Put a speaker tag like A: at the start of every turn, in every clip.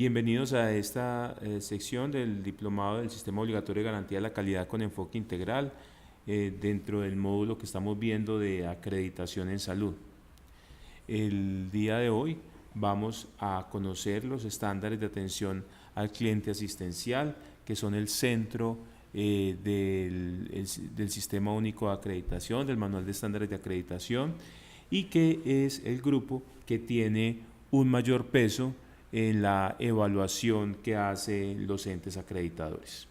A: Bienvenidos a esta sección del Diplomado del Sistema Obligatorio de Garantía de la Calidad con enfoque integral dentro del módulo que estamos viendo de acreditación en salud. El día de hoy vamos a conocer los estándares de atención al cliente asistencial, que son el centro del Sistema Único de Acreditación, del Manual de Estándares de Acreditación, y que es el grupo que tiene un mayor peso en la evaluación que hacen los entes acreditadores.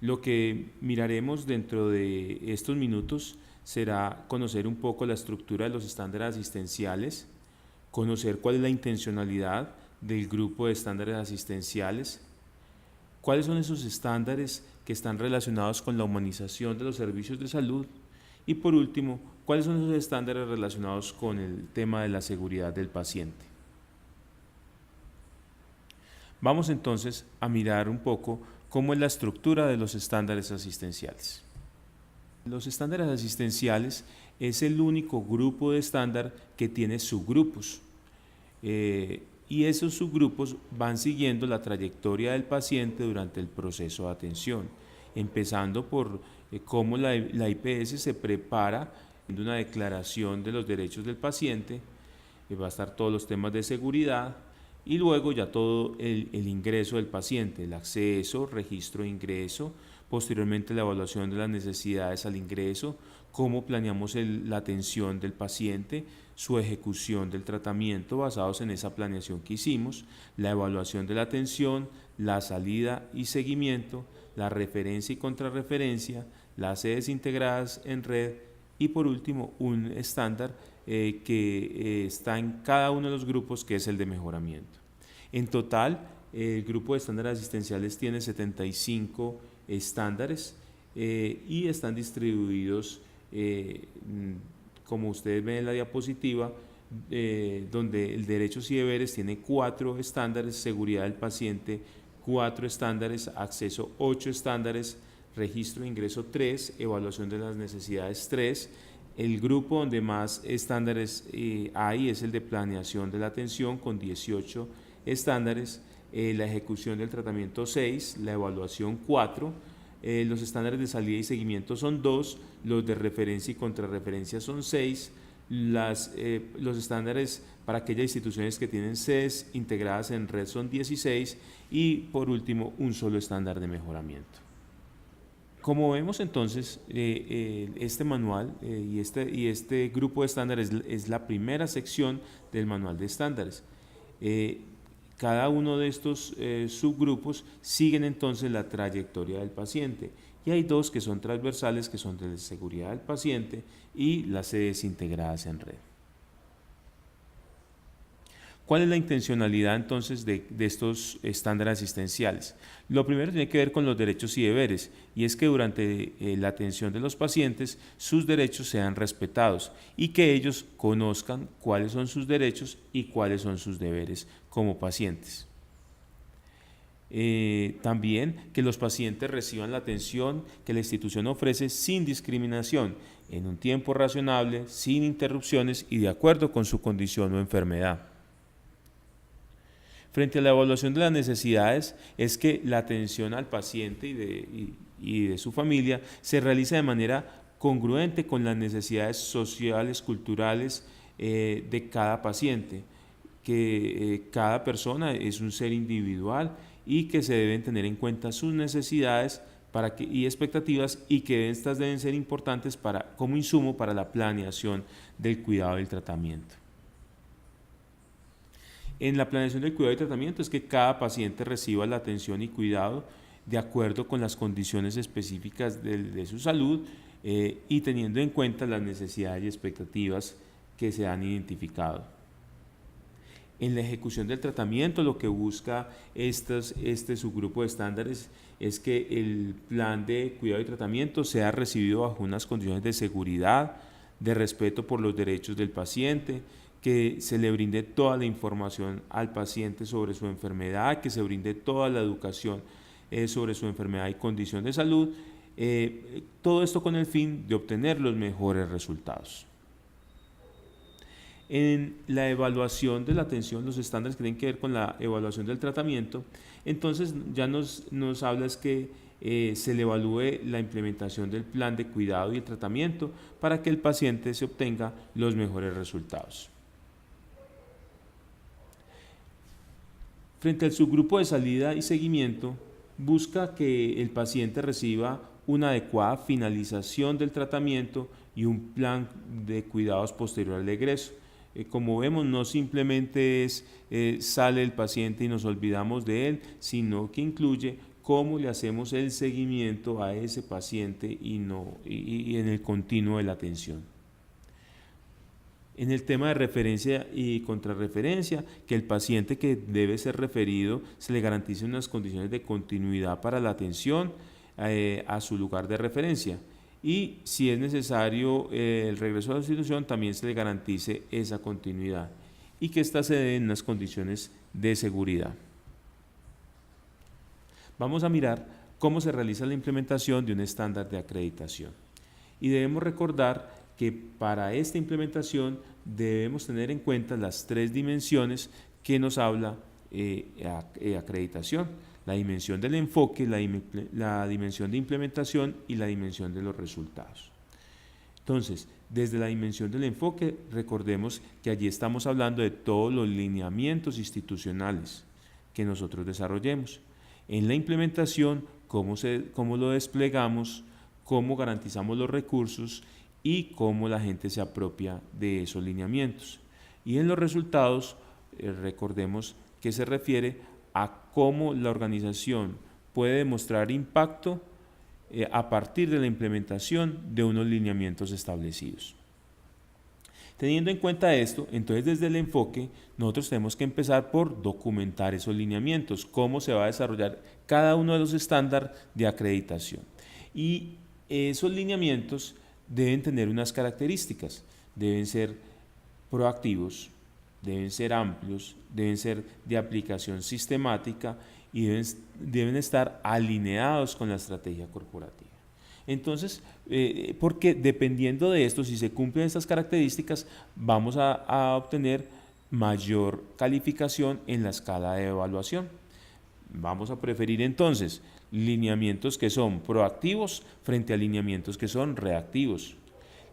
A: Lo que miraremos dentro de estos minutos será conocer un poco la estructura de los estándares asistenciales, conocer cuál es la intencionalidad del grupo de estándares asistenciales, cuáles son esos estándares que están relacionados con la humanización de los servicios de salud y, por último, cuáles son esos estándares relacionados con el tema de la seguridad del paciente. Vamos entonces a mirar un poco cómo es la estructura de los estándares asistenciales. Los estándares asistenciales es el único grupo de estándar que tiene subgrupos y esos subgrupos van siguiendo la trayectoria del paciente durante el proceso de atención, empezando por cómo la IPS se prepara en una declaración de los derechos del paciente, va a estar todos los temas de seguridad, y luego ya todo el ingreso del paciente, el acceso, registro de ingreso, posteriormente la evaluación de las necesidades al ingreso, cómo planeamos la atención del paciente, su ejecución del tratamiento basados en esa planeación que hicimos, la evaluación de la atención, la salida y seguimiento, la referencia y contrarreferencia, las sedes integradas en red y por último un estándar que está en cada uno de los grupos, que es el de mejoramiento. En total, el grupo de estándares asistenciales tiene 75 estándares y están distribuidos, como ustedes ven en la diapositiva, donde el derechos y deberes tiene 4 estándares, seguridad del paciente 4 estándares, acceso 8 estándares, registro de ingreso 3, evaluación de las necesidades 3. El grupo donde más estándares hay es el de planeación de la atención con 18 estándares, la ejecución del tratamiento 6, la evaluación 4, los estándares de salida y seguimiento son 2, los de referencia y contrarreferencia son 6, los estándares para aquellas instituciones que tienen sedes integradas en red son 16 y por último un solo estándar de mejoramiento. Como vemos entonces, este manual y este grupo de estándares es la primera sección del manual de estándares. Cada uno de estos subgrupos siguen entonces la trayectoria del paciente y hay 2 que son transversales, que son de seguridad del paciente y las sedes integradas en red. ¿Cuál es la intencionalidad entonces de estos estándares asistenciales? Lo primero tiene que ver con los derechos y deberes, y es que durante la atención de los pacientes sus derechos sean respetados y que ellos conozcan cuáles son sus derechos y cuáles son sus deberes como pacientes. También que los pacientes reciban la atención que la institución ofrece sin discriminación, en un tiempo razonable, sin interrupciones y de acuerdo con su condición o enfermedad. Frente a la evaluación de las necesidades, es que la atención al paciente y de su familia se realiza de manera congruente con las necesidades sociales, culturales de cada paciente, que cada persona es un ser individual y que se deben tener en cuenta sus necesidades y expectativas y que estas deben ser importantes como insumo para la planeación del cuidado y del tratamiento. En la planeación del cuidado y tratamiento es que cada paciente reciba la atención y cuidado de acuerdo con las condiciones específicas de su salud y teniendo en cuenta las necesidades y expectativas que se han identificado. En la ejecución del tratamiento, lo que busca este subgrupo de estándares es que el plan de cuidado y tratamiento sea recibido bajo unas condiciones de seguridad, de respeto por los derechos del paciente, que se le brinde toda la información al paciente sobre su enfermedad, que se brinde toda la educación sobre su enfermedad y condición de salud, todo esto con el fin de obtener los mejores resultados. En la evaluación de la atención, los estándares que tienen que ver con la evaluación del tratamiento, entonces ya nos habla es que se le evalúe la implementación del plan de cuidado y el tratamiento para que el paciente se obtenga los mejores resultados. Frente al subgrupo de salida y seguimiento, busca que el paciente reciba una adecuada finalización del tratamiento y un plan de cuidados posterior al egreso. Como vemos, no simplemente sale el paciente y nos olvidamos de él, sino que incluye cómo le hacemos el seguimiento a ese paciente y en el continuo de la atención. En el tema de referencia y contrarreferencia, que el paciente que debe ser referido se le garantice unas condiciones de continuidad para la atención a su lugar de referencia. Y si es necesario el regreso a la institución, también se le garantice esa continuidad y que ésta se dé en unas condiciones de seguridad. Vamos a mirar cómo se realiza la implementación de un estándar de acreditación. Y debemos recordar que para esta implementación debemos tener en cuenta las 3 dimensiones que nos habla acreditación: la dimensión del enfoque, la dimensión de implementación y la dimensión de los resultados. Entonces, desde la dimensión del enfoque, recordemos que allí estamos hablando de todos los lineamientos institucionales que nosotros desarrollemos. En la implementación, cómo lo desplegamos, cómo garantizamos los recursos y cómo la gente se apropia de esos lineamientos. Y en los resultados, recordemos que se refiere a cómo la organización puede demostrar impacto a partir de la implementación de unos lineamientos establecidos. Teniendo en cuenta esto, entonces desde el enfoque nosotros tenemos que empezar por documentar esos lineamientos, cómo se va a desarrollar cada uno de los estándares de acreditación. Y esos lineamientos deben tener unas características, deben ser proactivos, deben ser amplios, deben ser de aplicación sistemática y deben estar alineados con la estrategia corporativa. Entonces, porque dependiendo de esto, si se cumplen estas características, vamos a obtener mayor calificación en la escala de evaluación. Vamos a preferir entonces lineamientos que son proactivos frente a lineamientos que son reactivos.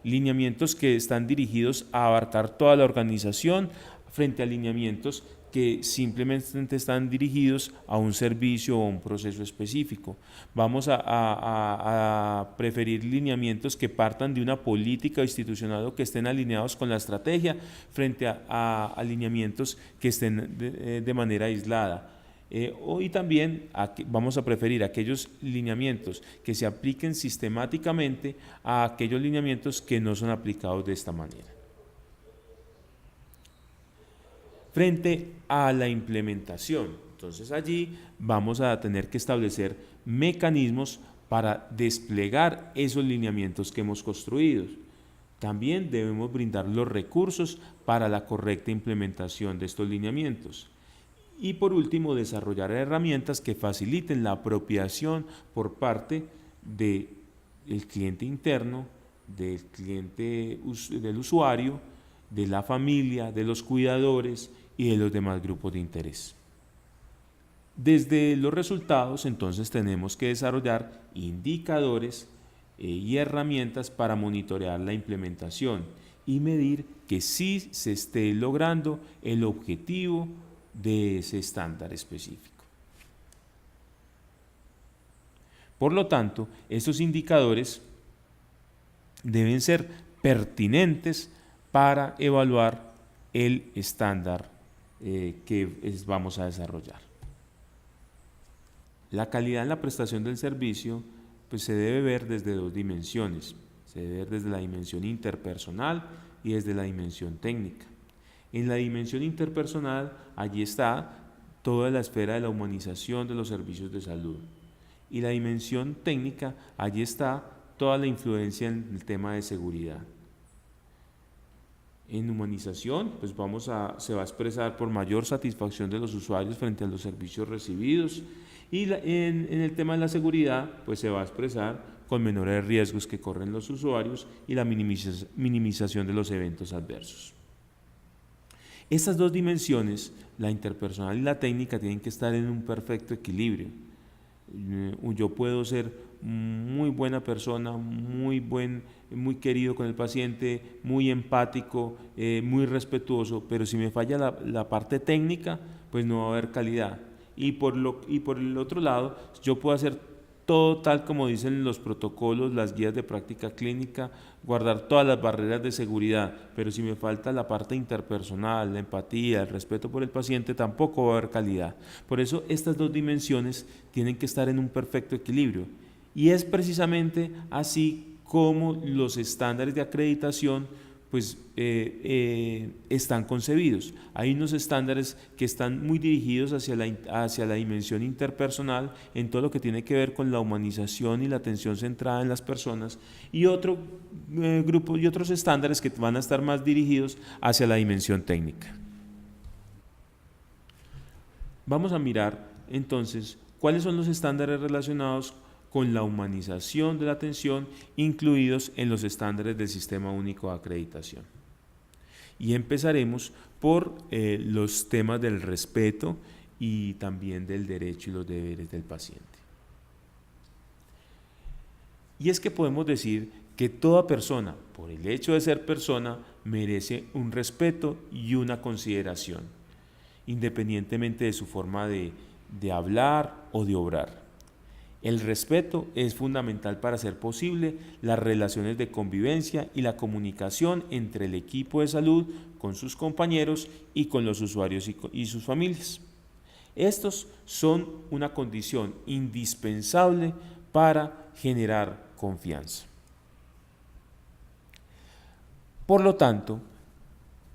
A: Lineamientos que están dirigidos a abarcar toda la organización frente a lineamientos que simplemente están dirigidos a un servicio o un proceso específico. Vamos a preferir lineamientos que partan de una política institucional o que estén alineados con la estrategia frente a lineamientos que estén de manera aislada. Y también vamos a preferir aquellos lineamientos que se apliquen sistemáticamente a aquellos lineamientos que no son aplicados de esta manera. Frente a la implementación, entonces allí vamos a tener que establecer mecanismos para desplegar esos lineamientos que hemos construido. También debemos brindar los recursos para la correcta implementación de estos lineamientos. Y por último, desarrollar herramientas que faciliten la apropiación por parte del cliente interno, del usuario, de la familia, de los cuidadores y de los demás grupos de interés. Desde los resultados, entonces, tenemos que desarrollar indicadores y herramientas para monitorear la implementación y medir que sí se esté logrando el objetivo de ese estándar específico. Por lo tanto, estos indicadores deben ser pertinentes para evaluar el estándar que vamos a desarrollar. La calidad en la prestación del servicio pues se debe ver desde 2 dimensiones. Se debe ver desde la dimensión interpersonal y desde la dimensión técnica. En la dimensión interpersonal, allí está toda la esfera de la humanización de los servicios de salud. Y la dimensión técnica, allí está toda la influencia en el tema de seguridad. En humanización, pues se va a expresar por mayor satisfacción de los usuarios frente a los servicios recibidos. Y en el tema de la seguridad, pues se va a expresar con menores riesgos que corren los usuarios y la minimización de los eventos adversos. Estas dos dimensiones, la interpersonal y la técnica, tienen que estar en un perfecto equilibrio. Yo puedo ser muy buena persona, muy querido con el paciente, muy empático, muy respetuoso, pero si me falla la parte técnica, pues no va a haber calidad. Y por el otro lado, yo puedo hacer todo tal como dicen los protocolos, las guías de práctica clínica, guardar todas las barreras de seguridad, pero si me falta la parte interpersonal, la empatía, el respeto por el paciente, tampoco va a haber calidad. Por eso estas dos dimensiones tienen que estar en un perfecto equilibrio. Y es precisamente así como los estándares de acreditación pues están concebidos. Hay unos estándares que están muy dirigidos hacia la dimensión interpersonal en todo lo que tiene que ver con la humanización y la atención centrada en las personas, y otro grupo y otros estándares que van a estar más dirigidos hacia la dimensión técnica. Vamos a mirar entonces cuáles son los estándares relacionados con la humanización de la atención incluidos en los estándares del Sistema Único de Acreditación. Y empezaremos por los temas del respeto y también del derecho y los deberes del paciente. Y es que podemos decir que toda persona, por el hecho de ser persona, merece un respeto y una consideración, independientemente de su forma de hablar o de obrar. El respeto es fundamental para hacer posible las relaciones de convivencia y la comunicación entre el equipo de salud con sus compañeros y con los usuarios y sus familias. Estos son una condición indispensable para generar confianza. Por lo tanto,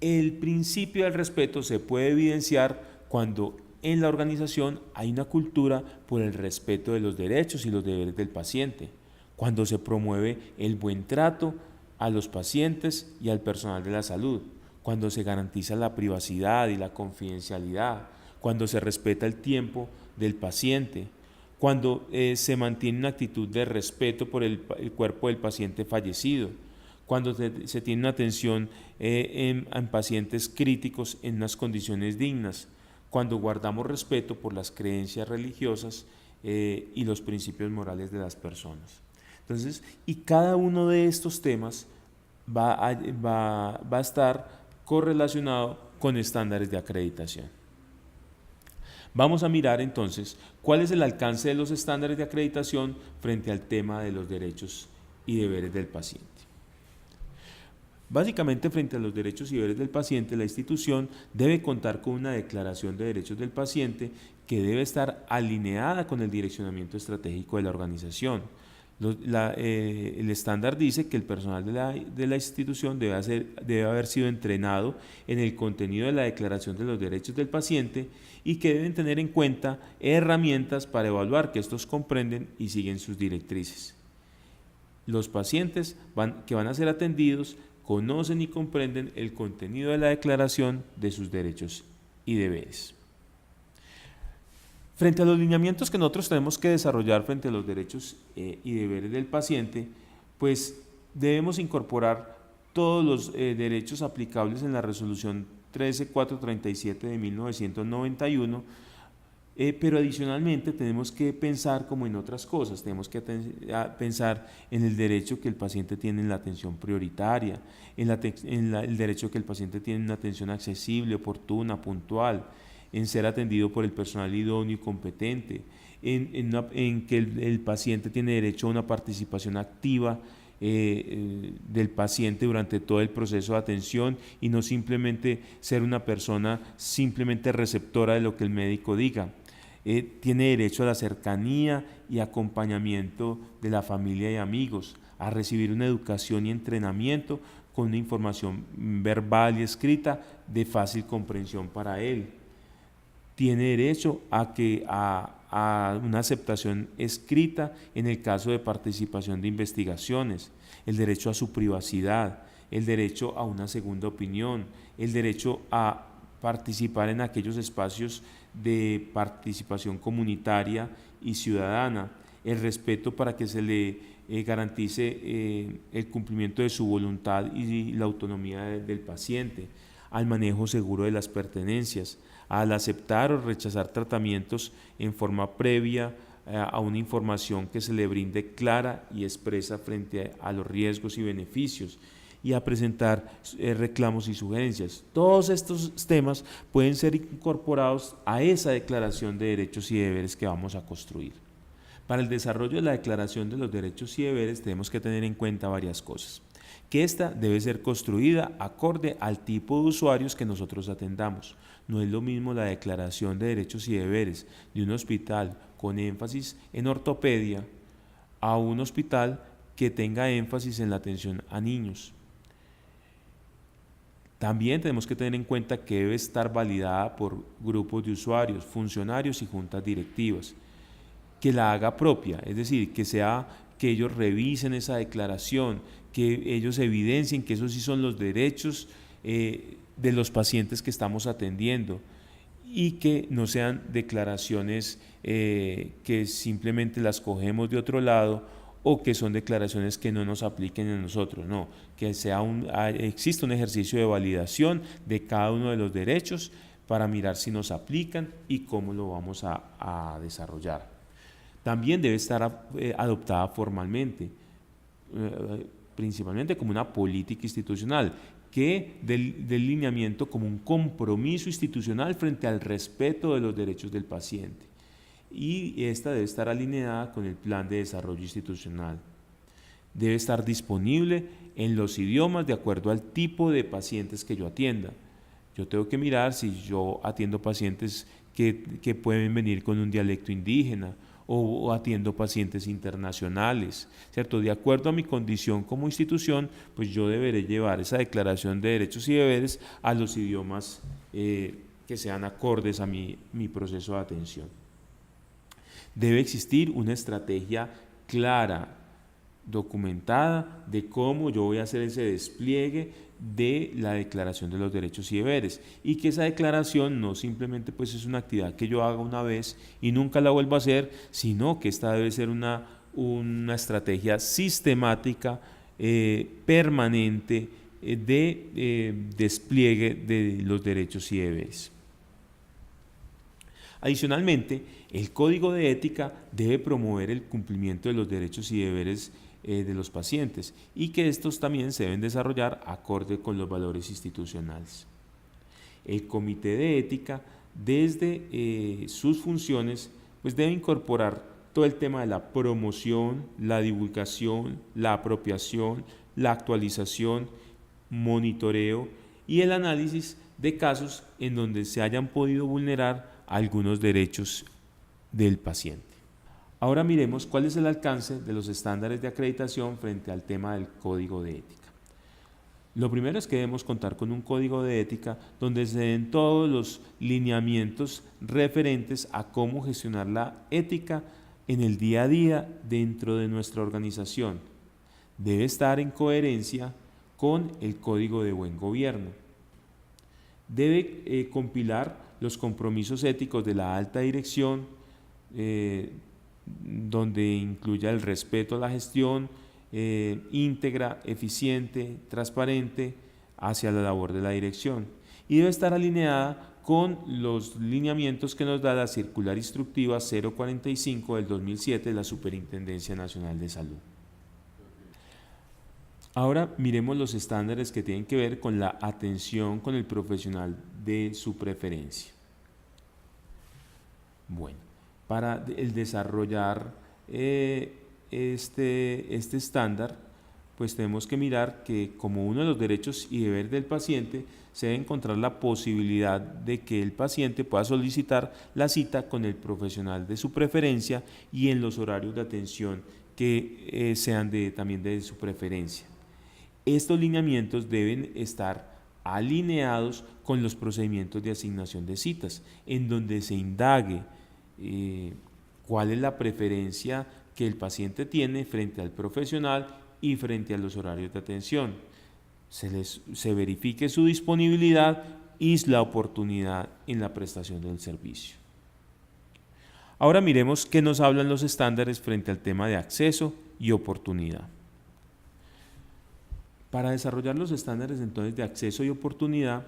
A: el principio del respeto se puede evidenciar cuando en la organización hay una cultura por el respeto de los derechos y los deberes del paciente, cuando se promueve el buen trato a los pacientes y al personal de la salud, cuando se garantiza la privacidad y la confidencialidad, cuando se respeta el tiempo del paciente, cuando se mantiene una actitud de respeto por el cuerpo del paciente fallecido, cuando se tiene una atención en pacientes críticos en unas condiciones dignas, cuando guardamos respeto por las creencias religiosas y los principios morales de las personas. Entonces, y cada uno de estos temas va a estar correlacionado con estándares de acreditación. Vamos a mirar entonces cuál es el alcance de los estándares de acreditación frente al tema de los derechos y deberes del paciente. Básicamente, frente a los derechos y deberes del paciente, la institución debe contar con una declaración de derechos del paciente que debe estar alineada con el direccionamiento estratégico de la organización. El estándar dice que el personal de la institución debe haber sido entrenado en el contenido de la declaración de los derechos del paciente y que deben tener en cuenta herramientas para evaluar que estos comprenden y siguen sus directrices. Los pacientes que van a ser atendidos conocen y comprenden el contenido de la declaración de sus derechos y deberes. Frente a los lineamientos que nosotros tenemos que desarrollar frente a los derechos y deberes del paciente, pues debemos incorporar todos los derechos aplicables en la resolución 13437 de 1991, pero adicionalmente tenemos que pensar como en otras cosas, tenemos que pensar en el derecho que el paciente tiene en la atención prioritaria, el derecho que el paciente tiene en una atención accesible, oportuna, puntual, en ser atendido por el personal idóneo y competente, en que el paciente tiene derecho a una participación activa del paciente durante todo el proceso de atención y no simplemente ser una persona simplemente receptora de lo que el médico diga. Tiene derecho a la cercanía y acompañamiento de la familia y amigos, a recibir una educación y entrenamiento con una información verbal y escrita de fácil comprensión para él. Tiene derecho a una aceptación escrita en el caso de participación de investigaciones, el derecho a su privacidad, el derecho a una segunda opinión, el derecho a participar en aquellos espacios de participación comunitaria y ciudadana, el respeto para que se le garantice el cumplimiento de su voluntad y la autonomía del paciente, al manejo seguro de las pertenencias, al aceptar o rechazar tratamientos en forma previa a una información que se le brinde clara y expresa frente a los riesgos y beneficios, y a presentar reclamos y sugerencias. Todos estos temas pueden ser incorporados a esa declaración de derechos y deberes que vamos a construir. Para el desarrollo de la declaración de los derechos y deberes tenemos que tener en cuenta varias cosas. Que ésta debe ser construida acorde al tipo de usuarios que nosotros atendamos. No es lo mismo la declaración de derechos y deberes de un hospital con énfasis en ortopedia a un hospital que tenga énfasis en la atención a niños. También tenemos que tener en cuenta que debe estar validada por grupos de usuarios, funcionarios y juntas directivas. Que la haga propia, es decir, que ellos revisen esa declaración, que ellos evidencien que esos sí son los derechos de los pacientes que estamos atendiendo, y que no sean declaraciones que simplemente las cogemos de otro lado, o que son declaraciones que no nos apliquen a nosotros. No, que existe un ejercicio de validación de cada uno de los derechos para mirar si nos aplican y cómo lo vamos a desarrollar. También debe estar adoptada formalmente, principalmente como una política institucional, que del lineamiento como un compromiso institucional frente al respeto de los derechos del paciente. Y esta debe estar alineada con el plan de desarrollo institucional. Debe estar disponible en los idiomas de acuerdo al tipo de pacientes que yo atienda. Yo tengo que mirar si yo atiendo pacientes que pueden venir con un dialecto indígena, o atiendo pacientes internacionales, ¿cierto? De acuerdo a mi condición como institución, pues yo deberé llevar esa declaración de derechos y deberes a los idiomas que sean acordes a mi proceso de atención. Debe existir una estrategia clara, documentada, de cómo yo voy a hacer ese despliegue de la declaración de los derechos y deberes, y que esa declaración no simplemente pues es una actividad que yo haga una vez y nunca la vuelva a hacer, sino que esta debe ser una estrategia sistemática, permanente, de despliegue de los derechos y deberes. Adicionalmente, el Código de Ética debe promover el cumplimiento de los derechos y deberes de los pacientes, y que estos también se deben desarrollar acorde con los valores institucionales. El Comité de Ética, desde sus funciones, pues debe incorporar todo el tema de la promoción, la divulgación, la apropiación, la actualización, monitoreo y el análisis de casos en donde se hayan podido vulnerar algunos derechos del paciente. Ahora miremos cuál es el alcance de los estándares de acreditación frente al tema del código de ética. Lo primero es que debemos contar con un código de ética donde se den todos los lineamientos referentes a cómo gestionar la ética en el día a día dentro de nuestra organización. Debe estar en coherencia con el Código de Buen Gobierno. Debe compilar los compromisos éticos de la alta dirección, donde incluya el respeto a la gestión íntegra, eficiente, transparente hacia la labor de la dirección, y debe estar alineada con los lineamientos que nos da la Circular Instructiva 045 del 2007 de la Superintendencia Nacional de Salud. Ahora miremos los estándares que tienen que ver con la atención con el profesional de su preferencia. Bueno, para el desarrollar este estándar, pues tenemos que mirar que como uno de los derechos y deberes del paciente se debe encontrar la posibilidad de que el paciente pueda solicitar la cita con el profesional de su preferencia y en los horarios de atención que sean también de su preferencia. Estos lineamientos deben estar alineados con los procedimientos de asignación de citas, en donde se indague cuál es la preferencia que el paciente tiene frente al profesional y frente a los horarios de atención. Se verifique su disponibilidad y la oportunidad en la prestación del servicio. Ahora miremos qué nos hablan los estándares frente al tema de acceso y oportunidad. Para desarrollar los estándares entonces de acceso y oportunidad,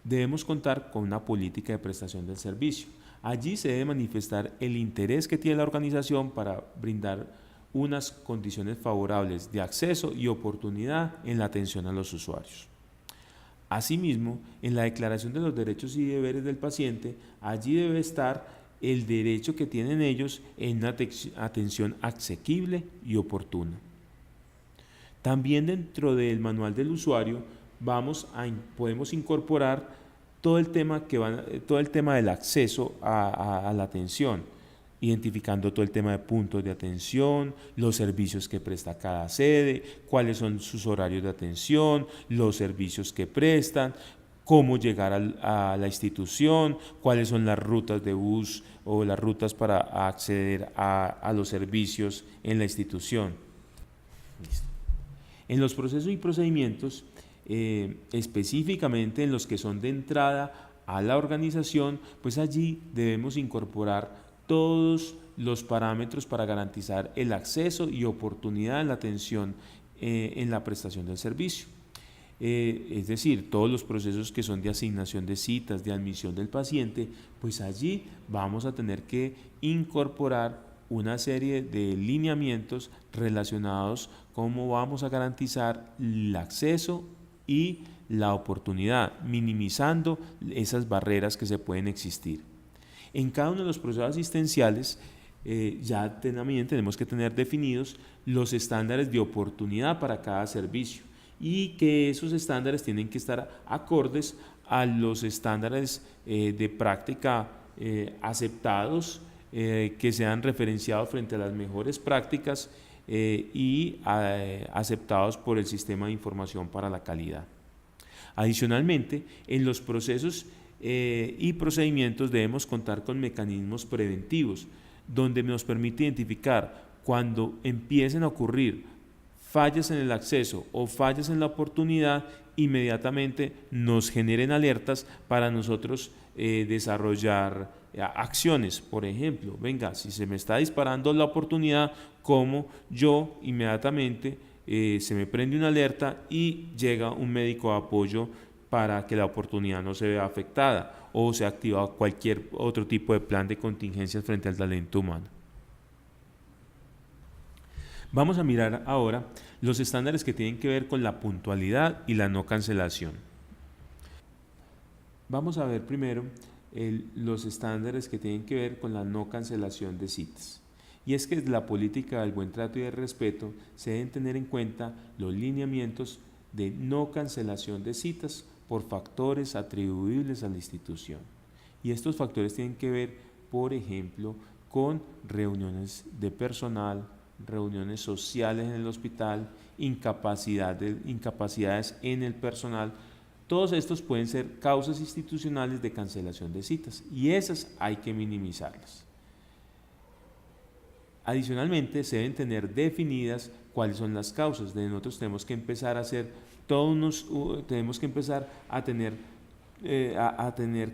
A: Debemos contar con una política de prestación del servicio. Allí se debe manifestar el interés que tiene la organización para brindar unas condiciones favorables de acceso y oportunidad en la atención a los usuarios. Asimismo, en la Declaración de los Derechos y Deberes del paciente, allí debe estar el derecho que tienen ellos en una atención asequible y oportuna. También dentro del manual del usuario podemos incorporar todo el tema del acceso a la atención, identificando todo el tema de puntos de atención, los servicios que presta cada sede, cuáles son sus horarios de atención, los servicios que prestan, cómo llegar a la institución, cuáles son las rutas de bus o las rutas para acceder a los servicios en la institución. Listo. En los procesos y procedimientos, específicamente en los que son de entrada a la organización, pues allí debemos incorporar todos los parámetros para garantizar el acceso y oportunidad en la atención en la prestación del servicio. Es decir, todos los procesos que son de asignación de citas, de admisión del paciente, pues allí vamos a tener que incorporar una serie de lineamientos relacionados con cómo vamos a garantizar el acceso y la oportunidad, minimizando esas barreras que se pueden existir. En cada uno de los procesos asistenciales ya también tenemos que tener definidos los estándares de oportunidad para cada servicio y que esos estándares tienen que estar acordes a los estándares de práctica aceptados, que sean referenciados frente a las mejores prácticas y aceptados por el Sistema de Información para la Calidad. Adicionalmente, en los procesos y procedimientos debemos contar con mecanismos preventivos, donde nos permite identificar cuando empiecen a ocurrir fallas en el acceso o fallas en la oportunidad, inmediatamente nos generen alertas para nosotros desarrollar acciones. Por ejemplo, venga, si se me está disparando la oportunidad, como yo inmediatamente se me prende una alerta y llega un médico de apoyo para que la oportunidad no se vea afectada o se activa cualquier otro tipo de plan de contingencias frente al talento humano. Vamos a mirar ahora los estándares que tienen que ver con la puntualidad y la no cancelación. Vamos a ver primero los estándares que tienen que ver con la no cancelación de citas. Y es que desde la política del buen trato y del respeto se deben tener en cuenta los lineamientos de no cancelación de citas por factores atribuibles a la institución. Y estos factores tienen que ver, por ejemplo, con reuniones de personal, reuniones sociales en el hospital, incapacidades en el personal. Todos estos pueden ser causas institucionales de cancelación de citas y esas hay que minimizarlas. Adicionalmente, se deben tener definidas cuáles son las causas. Nosotros tenemos que empezar a hacer tenemos que empezar a tener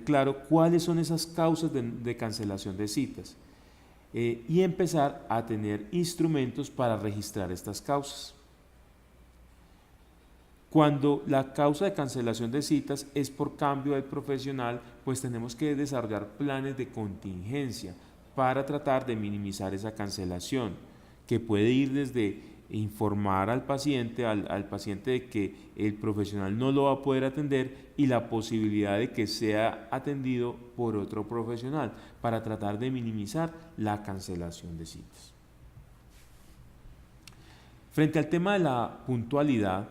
A: claro cuáles son esas causas de cancelación de citas y empezar a tener instrumentos para registrar estas causas. Cuando la causa de cancelación de citas es por cambio del profesional, pues tenemos que desarrollar planes de contingencia para tratar de minimizar esa cancelación, que puede ir desde informar al paciente de que el profesional no lo va a poder atender y la posibilidad de que sea atendido por otro profesional para tratar de minimizar la cancelación de citas. Frente al tema de la puntualidad,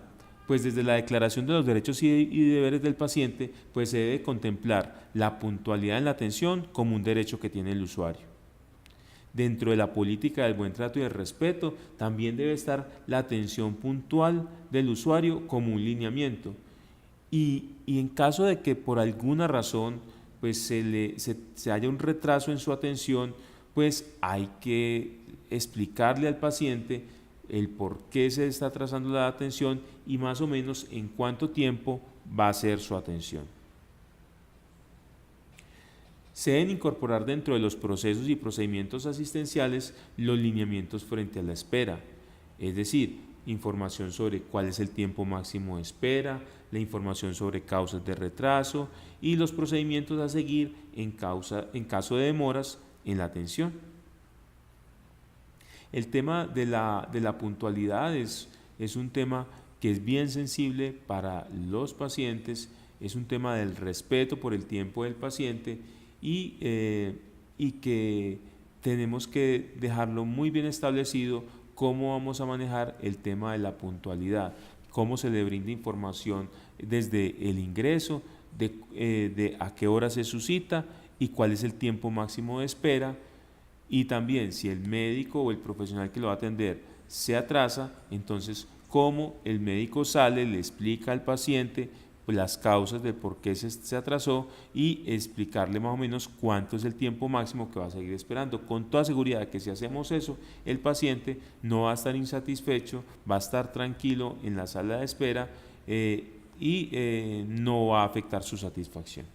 A: pues desde la Declaración de los Derechos y Deberes del paciente, pues se debe contemplar la puntualidad en la atención como un derecho que tiene el usuario. Dentro de la política del buen trato y del respeto, también debe estar la atención puntual del usuario como un lineamiento. Y en caso de que por alguna razón pues se haya un retraso en su atención, pues hay que explicarle al paciente el por qué se está atrasando la atención y más o menos en cuánto tiempo va a ser su atención. Se deben incorporar dentro de los procesos y procedimientos asistenciales los lineamientos frente a la espera, es decir, información sobre cuál es el tiempo máximo de espera, la información sobre causas de retraso y los procedimientos a seguir en caso de demoras en la atención. El tema de la puntualidad es un tema que es bien sensible para los pacientes, es un tema del respeto por el tiempo del paciente y que tenemos que dejarlo muy bien establecido cómo vamos a manejar el tema de la puntualidad, cómo se le brinda información desde el ingreso, de a qué hora se suscita y cuál es el tiempo máximo de espera, y también si el médico o el profesional que lo va a atender se atrasa, entonces cómo el médico sale, le explica al paciente las causas de por qué se atrasó y explicarle más o menos cuánto es el tiempo máximo que va a seguir esperando. Con toda seguridad que si hacemos eso, el paciente no va a estar insatisfecho, va a estar tranquilo en la sala de espera y no va a afectar su satisfacción.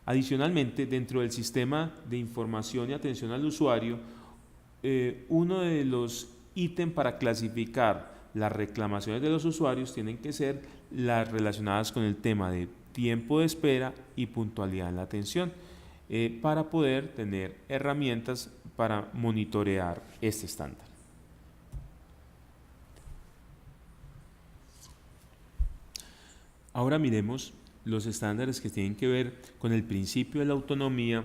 A: Adicionalmente, dentro del sistema de información y atención al usuario, uno de los ítems para clasificar las reclamaciones de los usuarios tienen que ser las relacionadas con el tema de tiempo de espera y puntualidad en la atención, para poder tener herramientas para monitorear este estándar. Ahora miremos los estándares que tienen que ver con el principio de la autonomía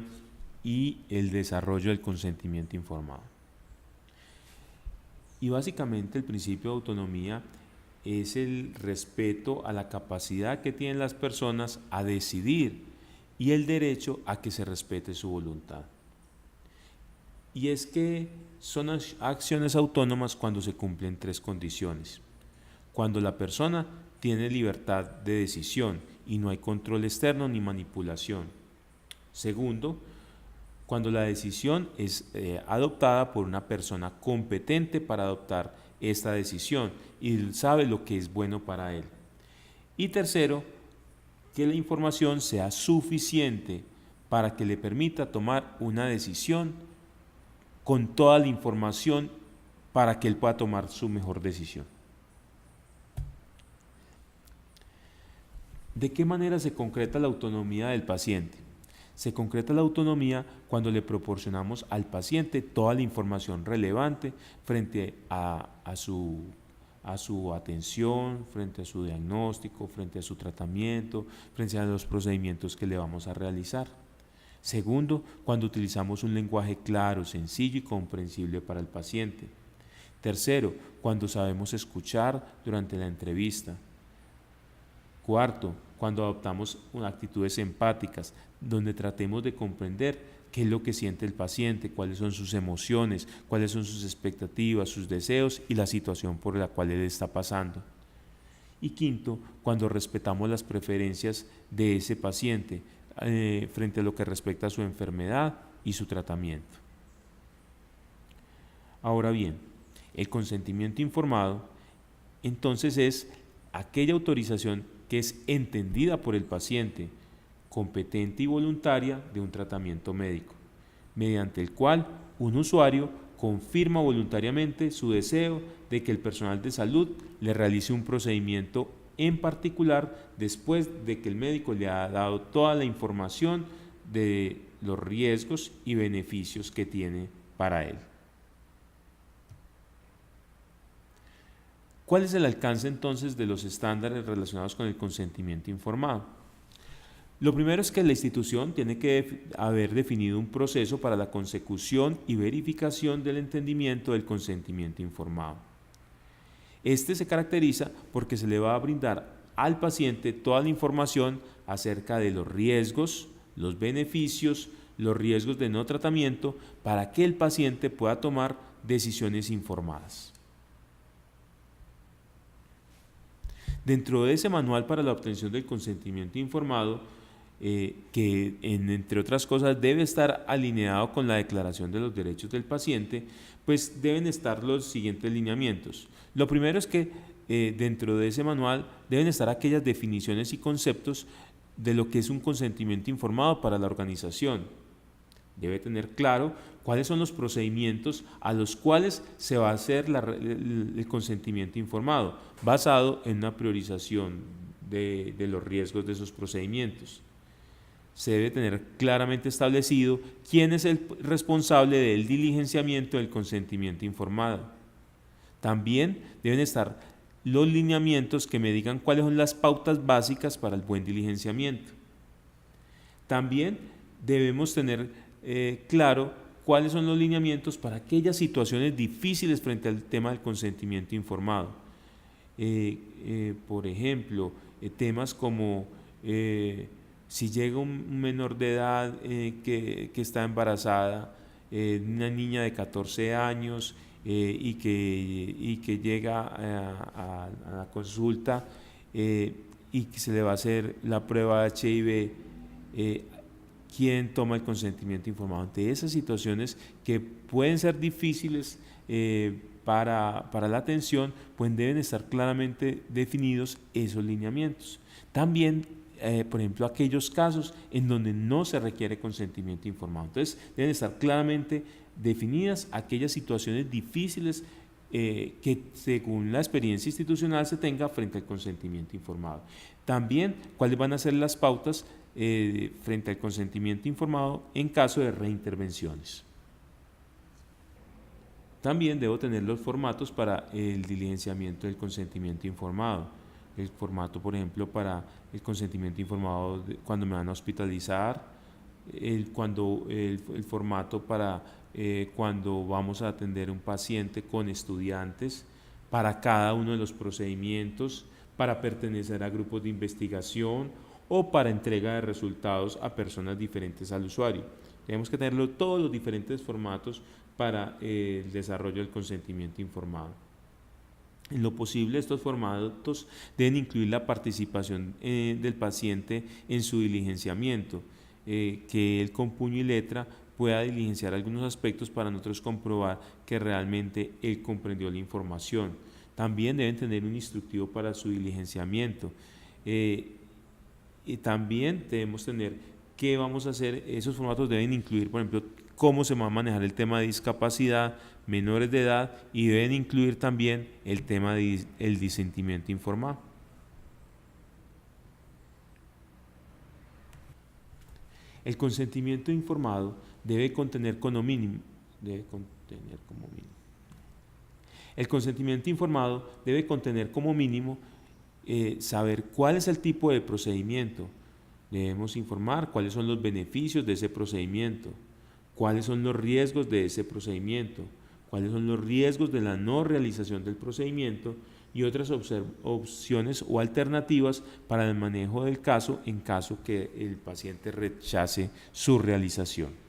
A: y el desarrollo del consentimiento informado. Y básicamente el principio de autonomía es el respeto a la capacidad que tienen las personas a decidir y el derecho a que se respete su voluntad. Y es que son acciones autónomas cuando se cumplen tres condiciones. Cuando la persona tiene libertad de decisión y no hay control externo ni manipulación. Segundo, cuando la decisión es adoptada por una persona competente para adoptar esta decisión y sabe lo que es bueno para él. Y tercero, que la información sea suficiente para que le permita tomar una decisión con toda la información para que él pueda tomar su mejor decisión. ¿De qué manera se concreta la autonomía del paciente? Se concreta la autonomía cuando le proporcionamos al paciente toda la información relevante frente a su atención, frente a su diagnóstico, frente a su tratamiento, frente a los procedimientos que le vamos a realizar. Segundo, cuando utilizamos un lenguaje claro, sencillo y comprensible para el paciente. Tercero, cuando sabemos escuchar durante la entrevista. Cuarto, cuando adoptamos actitudes empáticas, donde tratemos de comprender qué es lo que siente el paciente, cuáles son sus emociones, cuáles son sus expectativas, sus deseos y la situación por la cual él está pasando. Y quinto, cuando respetamos las preferencias de ese paciente frente a lo que respecta a su enfermedad y su tratamiento. Ahora bien, el consentimiento informado entonces es aquella autorización que es entendida por el paciente, competente y voluntaria de un tratamiento médico, mediante el cual un usuario confirma voluntariamente su deseo de que el personal de salud le realice un procedimiento en particular después de que el médico le ha dado toda la información de los riesgos y beneficios que tiene para él. ¿Cuál es el alcance entonces de los estándares relacionados con el consentimiento informado? Lo primero es que la institución tiene que haber definido un proceso para la consecución y verificación del entendimiento del consentimiento informado. Este se caracteriza porque se le va a brindar al paciente toda la información acerca de los riesgos, los beneficios, los riesgos de no tratamiento para que el paciente pueda tomar decisiones informadas. Dentro de ese manual para la obtención del consentimiento informado, que entre otras cosas debe estar alineado con la Declaración de los Derechos del Paciente, pues deben estar los siguientes lineamientos. Lo primero es que dentro de ese manual deben estar aquellas definiciones y conceptos de lo que es un consentimiento informado para la organización. Debe tener claro cuáles son los procedimientos a los cuales se va a hacer el consentimiento informado, basado en una priorización de los riesgos de esos procedimientos. Se debe tener claramente establecido quién es el responsable del diligenciamiento del consentimiento informado. También deben estar los lineamientos que me digan cuáles son las pautas básicas para el buen diligenciamiento. También debemos tener claro cuáles son los lineamientos para aquellas situaciones difíciles frente al tema del consentimiento informado. Por ejemplo, temas como si llega un menor de edad que está embarazada, una niña de 14 años y que llega a la consulta y que se le va a hacer la prueba de HIV, ¿quién toma el consentimiento informado? Ante esas situaciones que pueden ser difíciles para la atención, pues deben estar claramente definidos esos lineamientos. También, por ejemplo, aquellos casos en donde no se requiere consentimiento informado. Entonces, deben estar claramente definidas aquellas situaciones difíciles que según la experiencia institucional se tenga frente al consentimiento informado. También, cuáles van a ser las pautas frente al consentimiento informado en caso de reintervenciones. También debo tener los formatos para el diligenciamiento del consentimiento informado. El formato, por ejemplo, para el consentimiento informado cuando me van a hospitalizar, el formato para cuando vamos a atender a un paciente con estudiantes, para cada uno de los procedimientos, para pertenecer a grupos de investigación o para entrega de resultados a personas diferentes al usuario. Tenemos que tenerlo todos los diferentes formatos para el desarrollo del consentimiento informado. En lo posible, estos formatos deben incluir la participación del paciente en su diligenciamiento, que él con puño y letra pueda diligenciar algunos aspectos para nosotros comprobar que realmente él comprendió la información. También deben tener un instructivo para su diligenciamiento. Y también debemos tener qué vamos a hacer. Esos formatos deben incluir, por ejemplo, cómo se va a manejar el tema de discapacidad, menores de edad, y deben incluir también el tema del disentimiento informado. El consentimiento informado debe contener como mínimo. El consentimiento informado debe contener como mínimo saber cuál es el tipo de procedimiento. Debemos informar cuáles son los beneficios de ese procedimiento, cuáles son los riesgos de ese procedimiento, cuáles son los riesgos de la no realización del procedimiento y otras opciones o alternativas para el manejo del caso en caso que el paciente rechace su realización.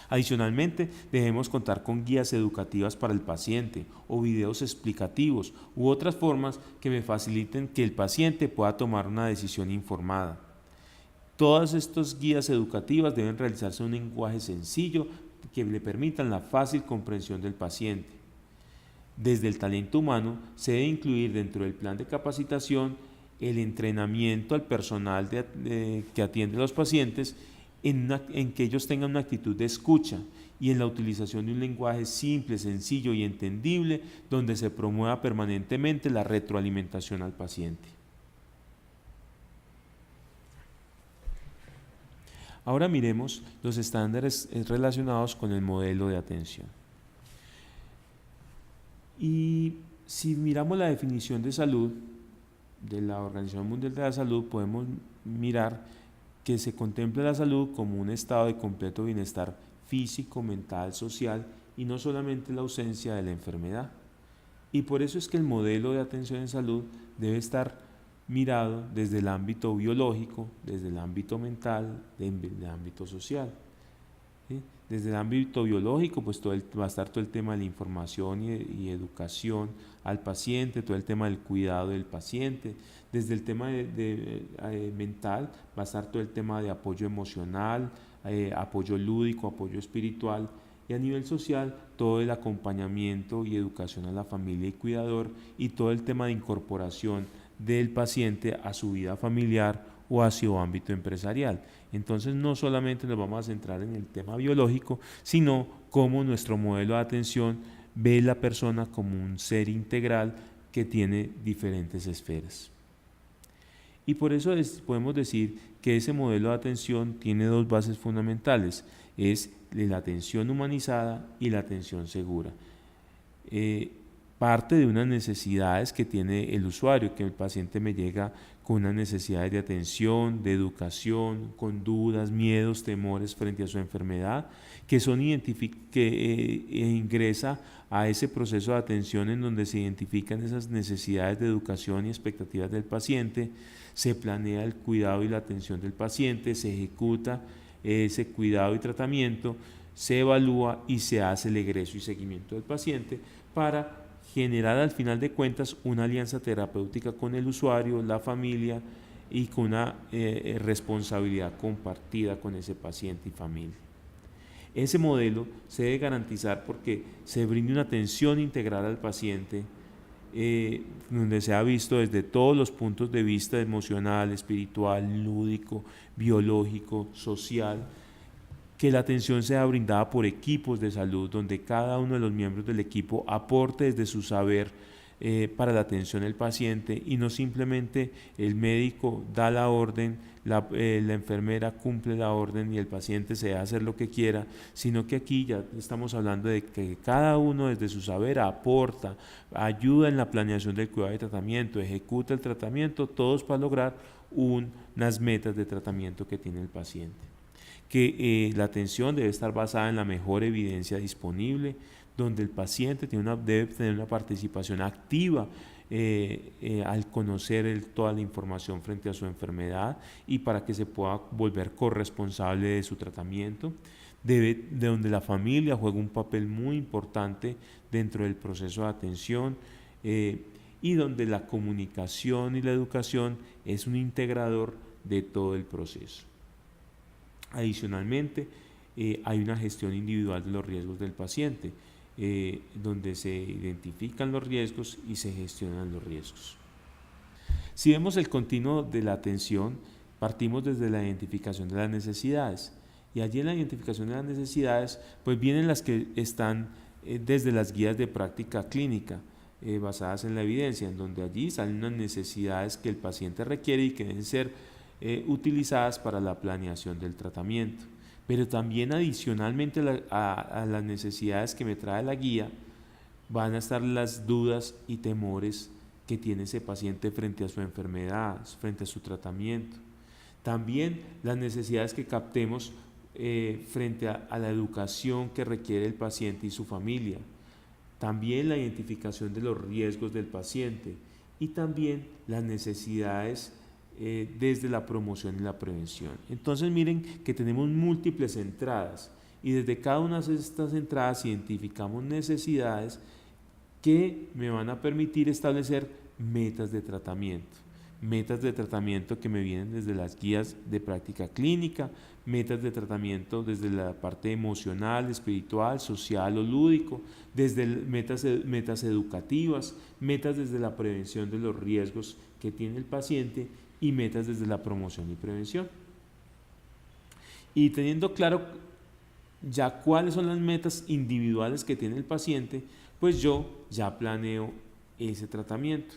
A: Adicionalmente, debemos contar con guías educativas para el paciente o videos explicativos u otras formas que me faciliten que el paciente pueda tomar una decisión informada. Todas estas guías educativas deben realizarse en un lenguaje sencillo que le permitan la fácil comprensión del paciente. Desde el talento humano se debe incluir dentro del plan de capacitación el entrenamiento al personal que atiende a los pacientes en que ellos tengan una actitud de escucha y en la utilización de un lenguaje simple, sencillo y entendible donde se promueva permanentemente la retroalimentación al paciente. Ahora miremos los estándares relacionados con el modelo de atención. Y si miramos la definición de salud de la Organización Mundial de la Salud, podemos mirar que se contempla la salud como un estado de completo bienestar físico, mental, social y no solamente la ausencia de la enfermedad. Y por eso es que el modelo de atención en salud debe estar mirado desde el ámbito biológico, desde el ámbito mental, desde el ámbito social. ¿Sí? Desde el ámbito biológico, pues va a estar todo el tema de la información y educación al paciente, todo el tema del cuidado del paciente. Desde el tema mental va a estar todo el tema de apoyo emocional, apoyo lúdico, apoyo espiritual, y a nivel social todo el acompañamiento y educación a la familia y cuidador y todo el tema de incorporación del paciente a su vida familiar o hacia su ámbito empresarial. Entonces no solamente nos vamos a centrar en el tema biológico, sino cómo nuestro modelo de atención ve la persona como un ser integral que tiene diferentes esferas. Y por eso podemos decir que ese modelo de atención tiene dos bases fundamentales, es la atención humanizada y la atención segura. Parte de unas necesidades que tiene el usuario, que el paciente me llega con unas necesidades de atención, de educación, con dudas, miedos, temores frente a su enfermedad, que ingresa a ese proceso de atención en donde se identifican esas necesidades de educación y expectativas del paciente, se planea el cuidado y la atención del paciente, se ejecuta ese cuidado y tratamiento, se evalúa y se hace el egreso y seguimiento del paciente para generar al final de cuentas una alianza terapéutica con el usuario, la familia y con una responsabilidad compartida con ese paciente y familia. Ese modelo se debe garantizar porque se brinde una atención integral al paciente, donde se ha visto desde todos los puntos de vista emocional, espiritual, lúdico, biológico, social, que la atención sea brindada por equipos de salud, donde cada uno de los miembros del equipo aporte desde su saber para la atención del paciente y no simplemente el médico da la orden, la enfermera cumple la orden y el paciente se deja hacer lo que quiera, sino que aquí ya estamos hablando de que cada uno desde su saber aporta, ayuda en la planeación del cuidado y tratamiento, ejecuta el tratamiento, todos para lograr unas metas de tratamiento que tiene el paciente. Que la atención debe estar basada en la mejor evidencia disponible, donde el paciente debe tener una participación activa al conocer toda la información frente a su enfermedad y para que se pueda volver corresponsable de su tratamiento, de donde la familia juega un papel muy importante dentro del proceso de atención y donde la comunicación y la educación es un integrador de todo el proceso. Adicionalmente, hay una gestión individual de los riesgos del paciente, donde se identifican los riesgos y se gestionan los riesgos. Si vemos el continuo de la atención, partimos desde la identificación de las necesidades. Y allí en la identificación de las necesidades, pues vienen las que están desde las guías de práctica clínica, basadas en la evidencia, en donde allí salen unas necesidades que el paciente requiere y que deben ser utilizadas para la planeación del tratamiento. Pero también adicionalmente a las necesidades que me trae la guía, van a estar las dudas y temores que tiene ese paciente frente a su enfermedad, frente a su tratamiento. También las necesidades que captemos frente a la educación que requiere el paciente y su familia. También la identificación de los riesgos del paciente y también las necesidades desde la promoción y la prevención. Entonces miren que tenemos múltiples entradas y desde cada una de estas entradas identificamos necesidades que me van a permitir establecer metas de tratamiento que me vienen desde las guías de práctica clínica, metas de tratamiento desde la parte emocional, espiritual, social o lúdico, desde metas educativas, metas desde la prevención de los riesgos que tiene el paciente y metas desde la promoción y prevención. Y teniendo claro ya cuáles son las metas individuales que tiene el paciente, pues yo ya planeo ese tratamiento.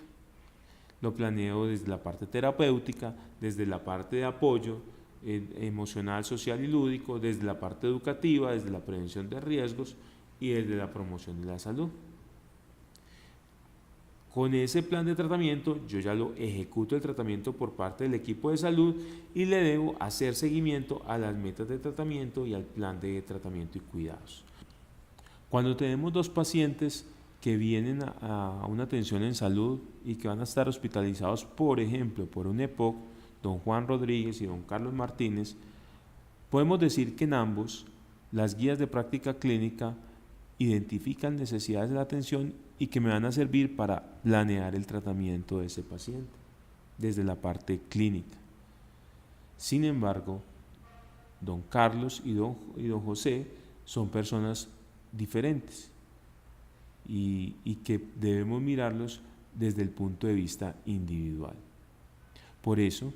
A: Lo planeo desde la parte terapéutica, desde la parte de apoyo emocional, social y lúdico, desde la parte educativa, desde la prevención de riesgos y desde la promoción de la salud. Con ese plan de tratamiento yo ya lo ejecuto el tratamiento por parte del equipo de salud y le debo hacer seguimiento a las metas de tratamiento y al plan de tratamiento y cuidados. Cuando tenemos dos pacientes que vienen a una atención en salud y que van a estar hospitalizados, por ejemplo, por un EPOC, don Juan Rodríguez y don Carlos Martínez, podemos decir que en ambos las guías de práctica clínica identifican necesidades de la atención y que me van a servir para planear el tratamiento de ese paciente desde la parte clínica. Sin embargo, don Carlos y don José son personas diferentes y que debemos mirarlos desde el punto de vista individual. Por eso,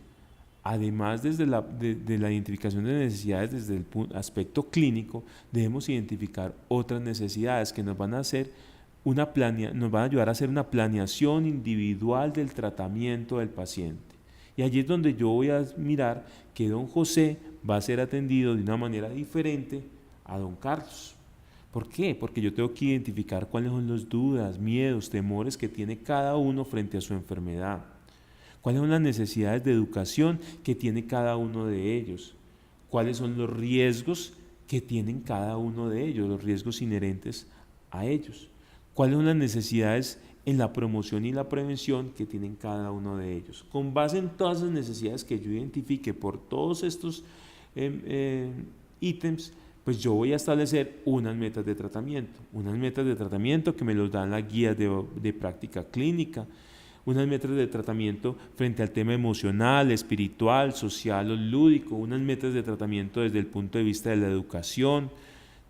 A: Además, de la identificación de necesidades desde el aspecto clínico, debemos identificar otras necesidades que nos van a nos van a ayudar a hacer una planeación individual del tratamiento del paciente. Y allí es donde yo voy a mirar que don José va a ser atendido de una manera diferente a don Carlos. ¿Por qué? Porque yo tengo que identificar cuáles son las dudas, miedos, temores que tiene cada uno frente a su enfermedad. ¿Cuáles son las necesidades de educación que tiene cada uno de ellos? ¿Cuáles son los riesgos que tienen cada uno de ellos, los riesgos inherentes a ellos? ¿Cuáles son las necesidades en la promoción y la prevención que tienen cada uno de ellos? Con base en todas esas necesidades que yo identifique por todos estos ítems, pues yo voy a establecer unas metas de tratamiento que me los dan las guías de práctica clínica, unas metas de tratamiento frente al tema emocional, espiritual, social o lúdico, unas metas de tratamiento desde el punto de vista de la educación,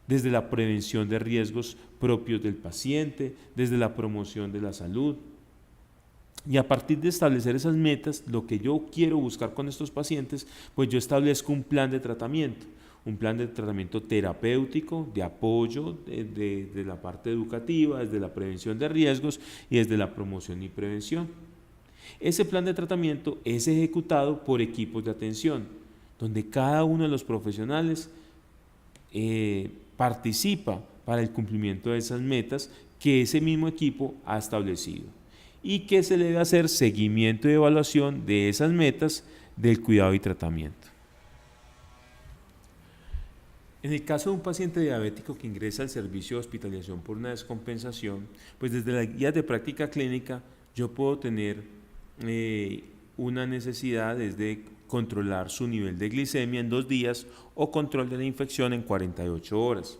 A: desde la prevención de riesgos propios del paciente, desde la promoción de la salud. Y a partir de establecer esas metas, lo que yo quiero buscar con estos pacientes, pues yo establezco un plan de tratamiento terapéutico, de apoyo de la parte educativa, desde la prevención de riesgos y desde la promoción y prevención. Ese plan de tratamiento es ejecutado por equipos de atención, donde cada uno de los profesionales participa para el cumplimiento de esas metas que ese mismo equipo ha establecido y que se le debe hacer seguimiento y evaluación de esas metas del cuidado y tratamiento. En el caso de un paciente diabético que ingresa al servicio de hospitalización por una descompensación, pues desde las guías de práctica clínica yo puedo tener una necesidad desde controlar su nivel de glicemia en 2 días o control de la infección en 48 horas.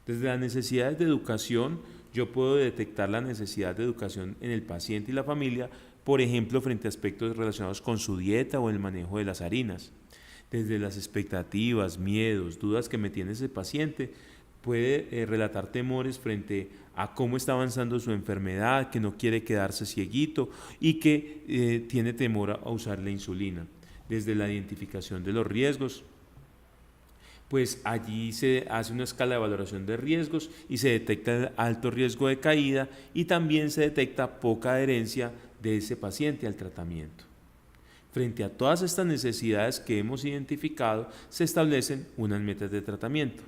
A: Desde las necesidades de educación, yo puedo detectar la necesidad de educación en el paciente y la familia, por ejemplo, frente a aspectos relacionados con su dieta o el manejo de las harinas. Desde las expectativas, miedos, dudas que me tiene ese paciente, puede relatar temores frente a cómo está avanzando su enfermedad, que no quiere quedarse cieguito y que tiene temor a usar la insulina. Desde la identificación de los riesgos, pues allí se hace una escala de valoración de riesgos y se detecta el alto riesgo de caída y también se detecta poca adherencia de ese paciente al tratamiento. Frente a todas estas necesidades que hemos identificado, se establecen unas metas de tratamiento.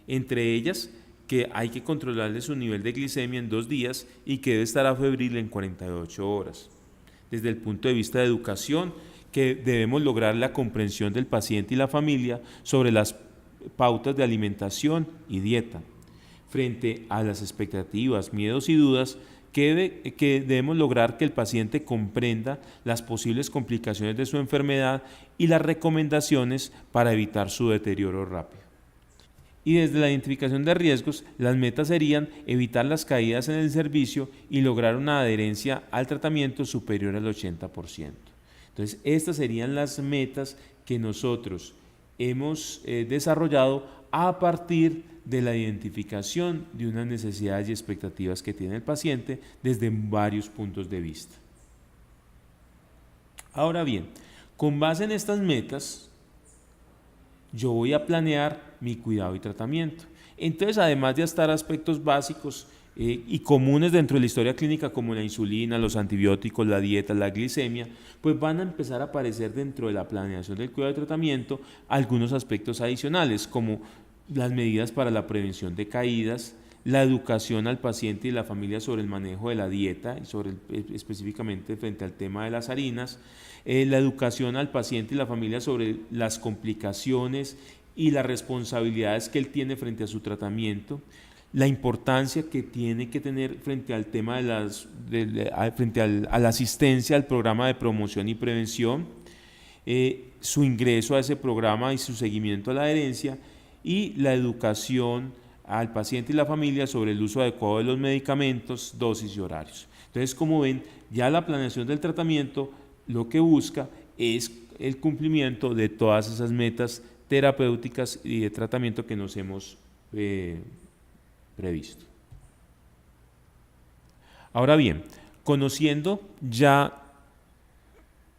A: Entre ellas, que hay que controlarle su nivel de glicemia en 2 días y que debe estar afebril en 48 horas. Desde el punto de vista de educación, que debemos lograr la comprensión del paciente y la familia sobre las pautas de alimentación y dieta. Frente a las expectativas, miedos y dudas, que debemos lograr que el paciente comprenda las posibles complicaciones de su enfermedad y las recomendaciones para evitar su deterioro rápido. Y desde la identificación de riesgos, las metas serían evitar las caídas en el servicio y lograr una adherencia al tratamiento superior al 80%. Entonces, estas serían las metas que nosotros hemos desarrollado a partir de la identificación de unas necesidades y expectativas que tiene el paciente desde varios puntos de vista. Ahora bien, con base en estas metas, yo voy a planear mi cuidado y tratamiento. Entonces, además de estar aspectos básicos y comunes dentro de la historia clínica como la insulina, los antibióticos, la dieta, la glicemia, pues van a empezar a aparecer dentro de la planeación del cuidado y tratamiento algunos aspectos adicionales como las medidas para la prevención de caídas, la educación al paciente y la familia sobre el manejo de la dieta, y específicamente frente al tema de las harinas, la educación al paciente y la familia sobre las complicaciones y las responsabilidades que él tiene frente a su tratamiento, la importancia que tiene que tener frente al tema a la asistencia al programa de promoción y prevención, su ingreso a ese programa y su seguimiento a la adherencia, y la educación al paciente y la familia sobre el uso adecuado de los medicamentos, dosis y horarios. Entonces, como ven, ya la planeación del tratamiento lo que busca es el cumplimiento de todas esas metas terapéuticas y de tratamiento que nos hemos previsto. Ahora bien, conociendo ya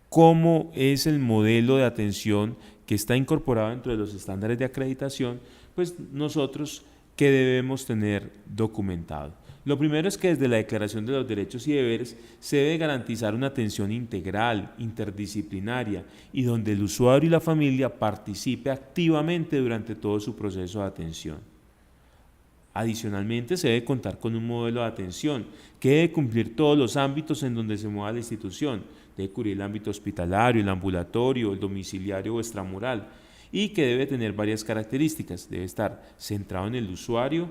A: cómo es el modelo de atención que está incorporado dentro de los estándares de acreditación, pues nosotros que debemos tener documentado. Lo primero es que desde la Declaración de los Derechos y Deberes se debe garantizar una atención integral, interdisciplinaria y donde el usuario y la familia participe activamente durante todo su proceso de atención. Adicionalmente, se debe contar con un modelo de atención que debe cumplir todos los ámbitos en donde se mueva la institución. Debe cubrir el ámbito hospitalario, el ambulatorio, el domiciliario o extramural, y que debe tener varias características. Debe estar centrado en el usuario,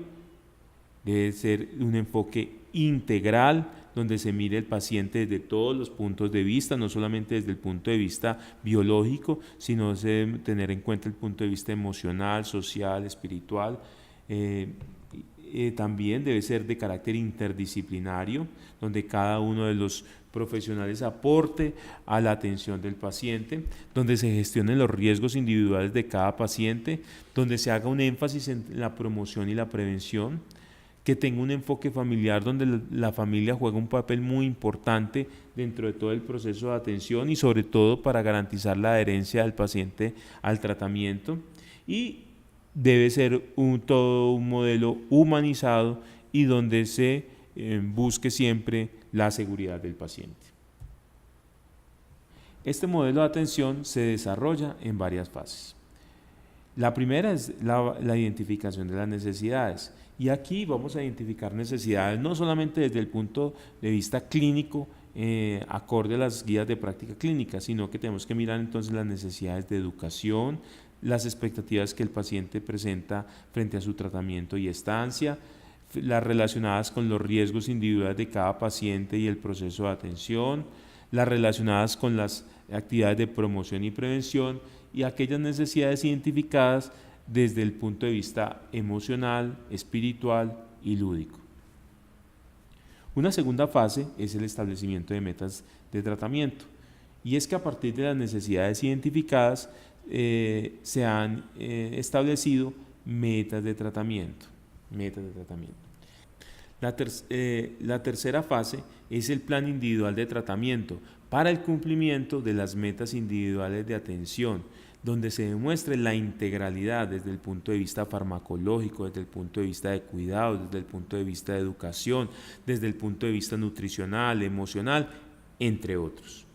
A: debe ser un enfoque integral, donde se mire el paciente desde todos los puntos de vista, no solamente desde el punto de vista biológico, sino se debe tener en cuenta el punto de vista emocional, social, espiritual. También debe ser de carácter interdisciplinario, donde cada uno de los profesionales aporte a la atención del paciente, donde se gestionen los riesgos individuales de cada paciente, donde se haga un énfasis en la promoción y la prevención, que tenga un enfoque familiar donde la familia juega un papel muy importante dentro de todo el proceso de atención y sobre todo para garantizar la adherencia del paciente al tratamiento, y debe ser todo un modelo humanizado y donde se busque siempre la seguridad del paciente. Este modelo de atención se desarrolla en varias fases. La primera es la identificación de las necesidades, y aquí vamos a identificar necesidades no solamente desde el punto de vista clínico, acorde a las guías de práctica clínica, sino que tenemos que mirar entonces las necesidades de educación, las expectativas que el paciente presenta frente a su tratamiento y estancia, las relacionadas con los riesgos individuales de cada paciente y el proceso de atención, las relacionadas con las actividades de promoción y prevención, y aquellas necesidades identificadas desde el punto de vista emocional, espiritual y lúdico. Una segunda fase es el establecimiento de metas de tratamiento, y es que a partir de las necesidades identificadas se han establecido metas de tratamiento. La tercera fase es el plan individual de tratamiento para el cumplimiento de las metas individuales de atención, donde se demuestre la integralidad desde el punto de vista farmacológico, desde el punto de vista de cuidado, desde el punto de vista de educación, desde el punto de vista nutricional, emocional, entre otros.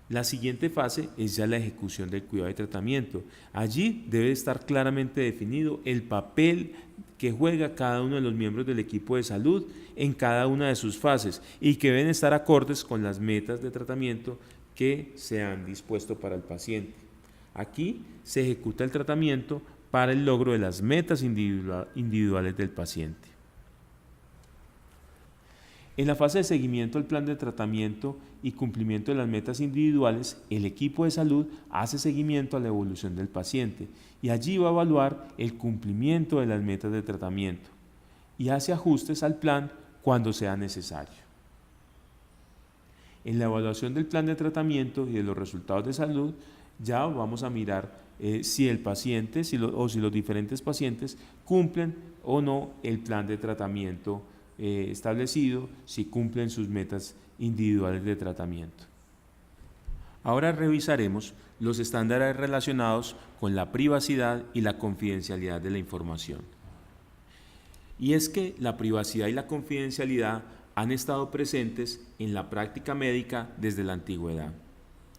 A: La siguiente fase es ya la ejecución del cuidado y tratamiento. Allí debe estar claramente definido el papel que juega cada uno de los miembros del equipo de salud en cada una de sus fases y que deben estar acordes con las metas de tratamiento que se han dispuesto para el paciente. Aquí se ejecuta el tratamiento para el logro de las metas individuales del paciente. En la fase de seguimiento al plan de tratamiento y cumplimiento de las metas individuales, el equipo de salud hace seguimiento a la evolución del paciente y allí va a evaluar el cumplimiento de las metas de tratamiento y hace ajustes al plan cuando sea necesario. En la evaluación del plan de tratamiento y de los resultados de salud, ya vamos a mirar si el paciente o si los diferentes pacientes cumplen o no el plan de tratamiento establecido, si cumplen sus metas individuales de tratamiento. Ahora revisaremos los estándares relacionados con la privacidad y la confidencialidad de la información. Y es que la privacidad y la confidencialidad han estado presentes en la práctica médica desde la antigüedad.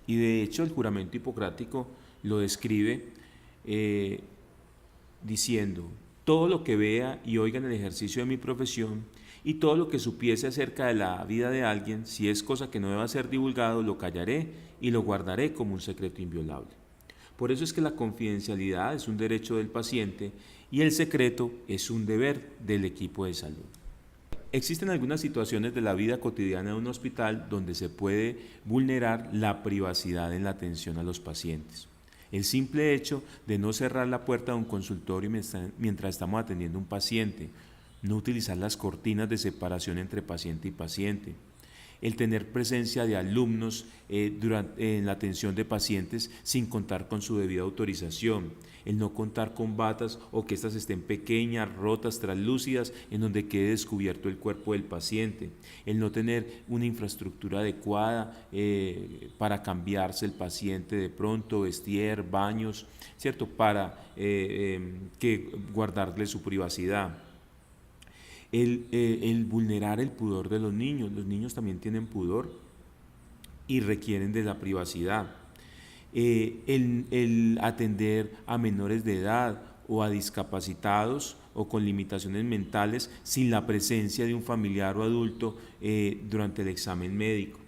A: Y de hecho el juramento hipocrático lo describe diciendo: todo lo que vea y oiga en el ejercicio de mi profesión y todo lo que supiese acerca de la vida de alguien, si es cosa que no deba ser divulgado, lo callaré y lo guardaré como un secreto inviolable. Por eso es que la confidencialidad es un derecho del paciente y el secreto es un deber del equipo de salud. Existen algunas situaciones de la vida cotidiana de un hospital donde se puede vulnerar la privacidad en la atención a los pacientes. El simple hecho de no cerrar la puerta de un consultorio mientras estamos atendiendo a un paciente, no utilizar las cortinas de separación entre paciente y paciente, el tener presencia de alumnos en la atención de pacientes sin contar con su debida autorización, el no contar con batas o que éstas estén pequeñas, rotas, translúcidas, en donde quede descubierto el cuerpo del paciente, el no tener una infraestructura adecuada para cambiarse el paciente de pronto, vestir, baños, ¿cierto? Para guardarle su privacidad. El vulnerar el pudor de los niños también tienen pudor y requieren de la privacidad. El atender a menores de edad o a discapacitados o con limitaciones mentales sin la presencia de un familiar o adulto durante el examen médico.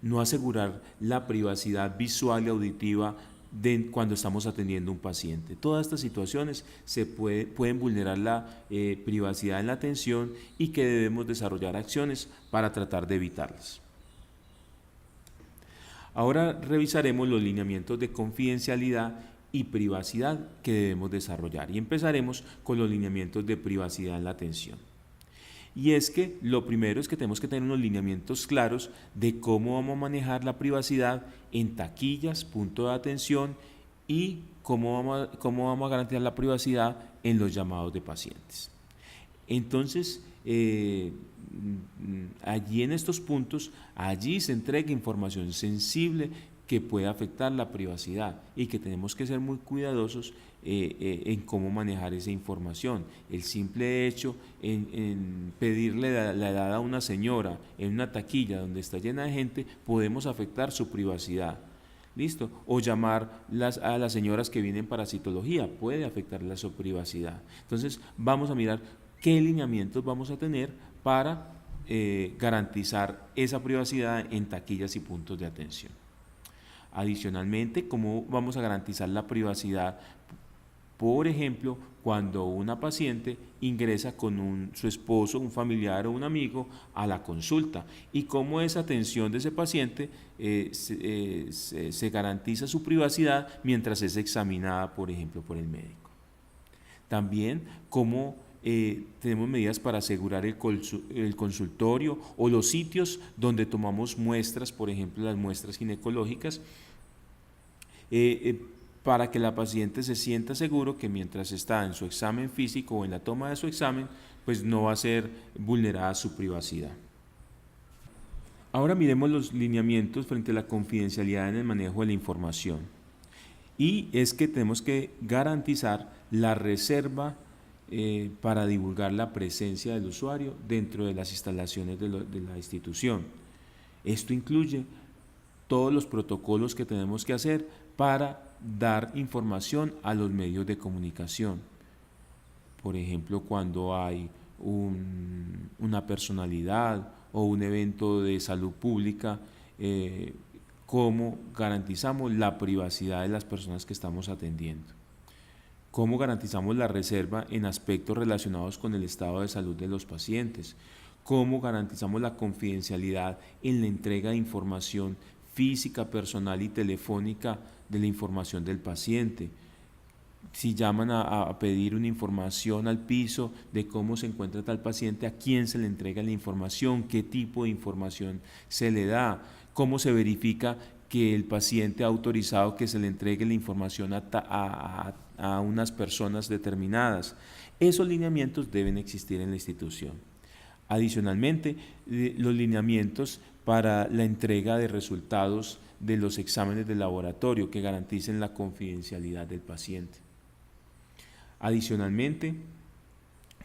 A: No asegurar la privacidad visual y auditiva cuando estamos atendiendo a un paciente. Todas estas situaciones pueden vulnerar la privacidad en la atención y que debemos desarrollar acciones para tratar de evitarlas. Ahora revisaremos los lineamientos de confidencialidad y privacidad que debemos desarrollar y empezaremos con los lineamientos de privacidad en la atención. Y es que lo primero es que tenemos que tener unos lineamientos claros de cómo vamos a manejar la privacidad en taquillas, punto de atención y cómo vamos a garantizar la privacidad en los llamados de pacientes. Entonces, allí en estos puntos, allí se entrega información sensible que puede afectar la privacidad y que tenemos que ser muy cuidadosos en cómo manejar esa información. El simple hecho en pedirle la edad a una señora en una taquilla donde está llena de gente, podemos afectar su privacidad. ¿Listo? O llamar a las señoras que vienen para citología, puede afectarle a su privacidad. Entonces, vamos a mirar qué lineamientos vamos a tener para garantizar esa privacidad en taquillas y puntos de atención. Adicionalmente, ¿cómo vamos a garantizar la privacidad? Por ejemplo, cuando una paciente ingresa con su esposo, un familiar o un amigo a la consulta y cómo esa atención de ese paciente se garantiza su privacidad mientras es examinada, por ejemplo, por el médico. También cómo tenemos medidas para asegurar el consultorio o los sitios donde tomamos muestras, por ejemplo las muestras ginecológicas, para que la paciente se sienta seguro que mientras está en su examen físico o en la toma de su examen, pues no va a ser vulnerada su privacidad. Ahora miremos los lineamientos frente a la confidencialidad en el manejo de la información. Y es que tenemos que garantizar la reserva para divulgar la presencia del usuario dentro de las instalaciones de la institución. Esto incluye todos los protocolos que tenemos que hacer para dar información a los medios de comunicación. Por ejemplo, cuando hay una personalidad o un evento de salud pública, cómo garantizamos la privacidad de las personas que estamos atendiendo. ¿Cómo garantizamos la reserva en aspectos relacionados con el estado de salud de los pacientes? ¿Cómo garantizamos la confidencialidad en la entrega de información física, personal y telefónica de la información del paciente? Si llaman a pedir una información al piso de cómo se encuentra tal paciente, ¿a quién se le entrega la información? ¿Qué tipo de información se le da? ¿Cómo se verifica que el paciente ha autorizado que se le entregue la información a unas personas determinadas? Esos lineamientos deben existir en la institución. Adicionalmente, los lineamientos para la entrega de resultados de los exámenes de laboratorio que garanticen la confidencialidad del paciente. Adicionalmente,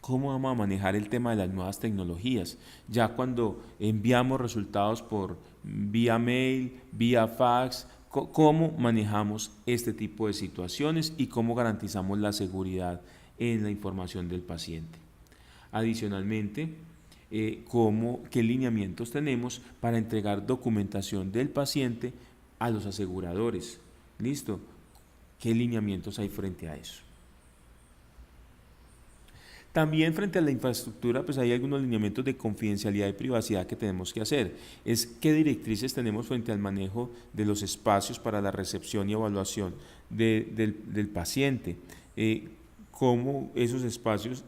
A: ¿cómo vamos a manejar el tema de las nuevas tecnologías? Ya cuando enviamos resultados por vía mail, vía fax, ¿cómo manejamos este tipo de situaciones y cómo garantizamos la seguridad en la información del paciente? Adicionalmente, ¿qué lineamientos tenemos para entregar documentación del paciente a los aseguradores? ¿Listo? ¿Qué lineamientos hay frente a eso? También frente a la infraestructura, pues hay algunos lineamientos de confidencialidad y privacidad que tenemos que hacer. Es qué directrices tenemos frente al manejo de los espacios para la recepción y evaluación del paciente. Cómo esos espacios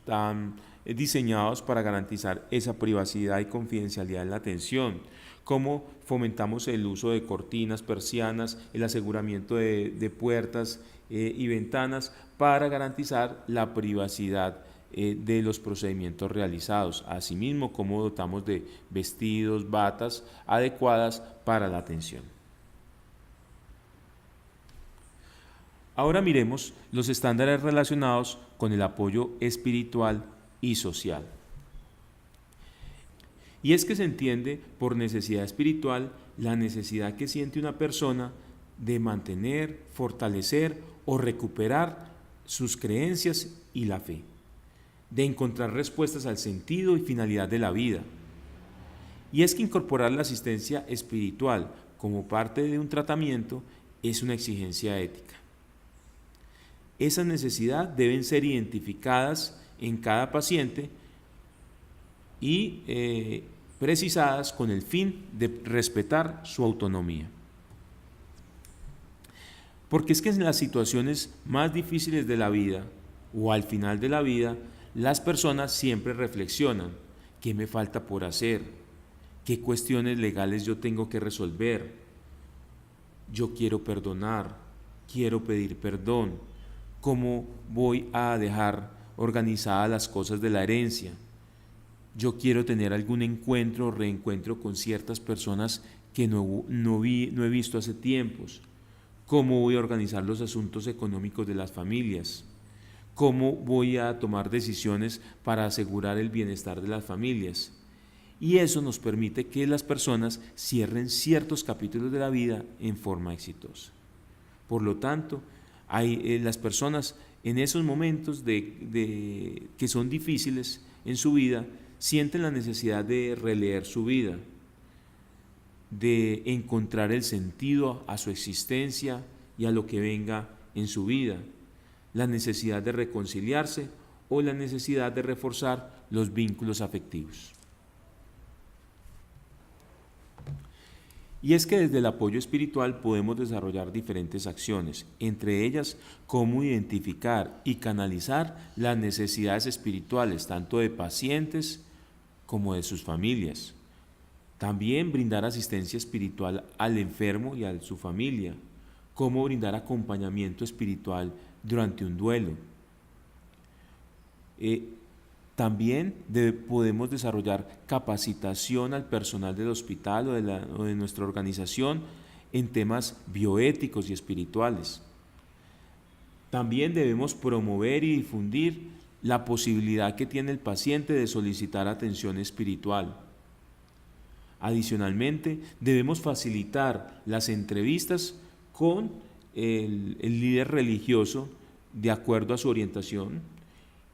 A: están diseñados para garantizar esa privacidad y confidencialidad en la atención, cómo fomentamos el uso de cortinas, persianas, el aseguramiento de puertas y ventanas para garantizar la privacidad de los procedimientos realizados, asimismo cómo dotamos de vestidos, batas adecuadas para la atención. Ahora miremos los estándares relacionados con el apoyo espiritual y social. Y es que se entiende por necesidad espiritual la necesidad que siente una persona de mantener, fortalecer o recuperar sus creencias y la fe, de encontrar respuestas al sentido y finalidad de la vida. Y es que incorporar la asistencia espiritual como parte de un tratamiento es una exigencia ética. Esas necesidades deben ser identificadas en cada paciente y precisadas con el fin de respetar su autonomía. Porque es que en las situaciones más difíciles de la vida o al final de la vida, las personas siempre reflexionan: ¿qué me falta por hacer? ¿Qué cuestiones legales yo tengo que resolver? Yo quiero perdonar, quiero pedir perdón. ¿Cómo voy a dejar organizadas las cosas de la herencia? Yo quiero tener algún encuentro o reencuentro con ciertas personas que no he visto hace tiempos. ¿Cómo voy a organizar los asuntos económicos de las familias? ¿Cómo voy a tomar decisiones para asegurar el bienestar de las familias? Y eso nos permite que las personas cierren ciertos capítulos de la vida en forma exitosa. Por lo tanto, las personas en esos momentos que son difíciles en su vida sienten la necesidad de releer su vida, de encontrar el sentido a su existencia y a lo que venga en su vida, la necesidad de reconciliarse o la necesidad de reforzar los vínculos afectivos. Y es que desde el apoyo espiritual podemos desarrollar diferentes acciones, entre ellas cómo identificar y canalizar las necesidades espirituales tanto de pacientes como de sus familias. También brindar asistencia espiritual al enfermo y a su familia, cómo brindar acompañamiento espiritual durante un duelo. También podemos desarrollar capacitación al personal del hospital o de nuestra organización en temas bioéticos y espirituales. También debemos promover y difundir la posibilidad que tiene el paciente de solicitar atención espiritual. Adicionalmente, debemos facilitar las entrevistas con el líder religioso de acuerdo a su orientación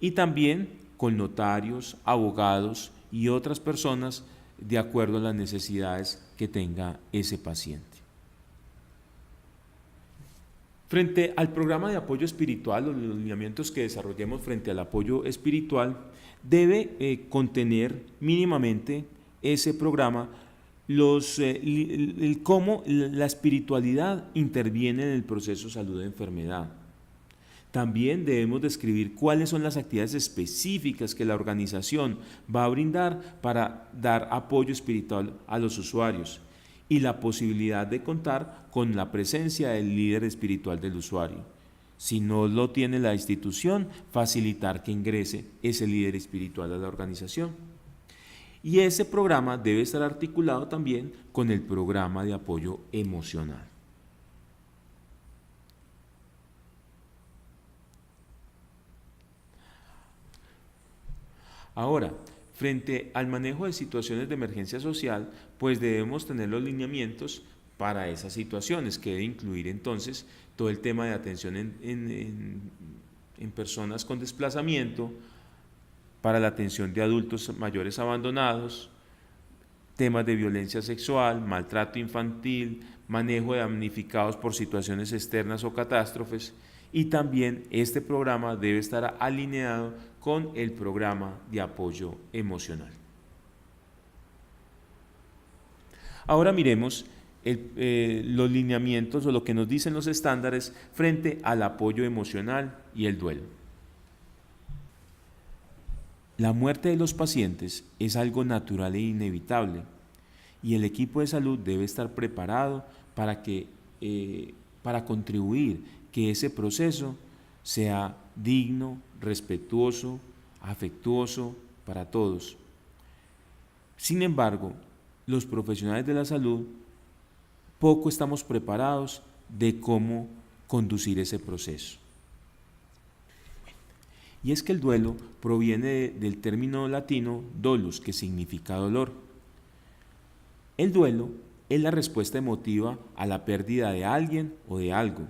A: y también con notarios, abogados y otras personas de acuerdo a las necesidades que tenga ese paciente. Frente al programa de apoyo espiritual, los lineamientos que desarrollemos frente al apoyo espiritual debe contener mínimamente ese programa cómo la espiritualidad interviene en el proceso de salud-enfermedad. También debemos describir cuáles son las actividades específicas que la organización va a brindar para dar apoyo espiritual a los usuarios y la posibilidad de contar con la presencia del líder espiritual del usuario. Si no lo tiene la institución, facilitar que ingrese ese líder espiritual a la organización. Y ese programa debe estar articulado también con el programa de apoyo emocional. Ahora, frente al manejo de situaciones de emergencia social, pues debemos tener los lineamientos para esas situaciones, que debe incluir entonces todo el tema de atención en personas con desplazamiento, para la atención de adultos mayores abandonados, temas de violencia sexual, maltrato infantil, manejo de damnificados por situaciones externas o catástrofes, y también este programa debe estar alineado con el programa de apoyo emocional. Ahora miremos los lineamientos o lo que nos dicen los estándares frente al apoyo emocional y el duelo. La muerte de los pacientes es algo natural e inevitable y el equipo de salud debe estar preparado para contribuir que ese proceso sea digno, respetuoso, afectuoso para todos. Sin embargo, los profesionales de la salud poco estamos preparados de cómo conducir ese proceso. Y es que el duelo proviene del término latino dolus, que significa dolor. El duelo es la respuesta emotiva a la pérdida de alguien o de algo,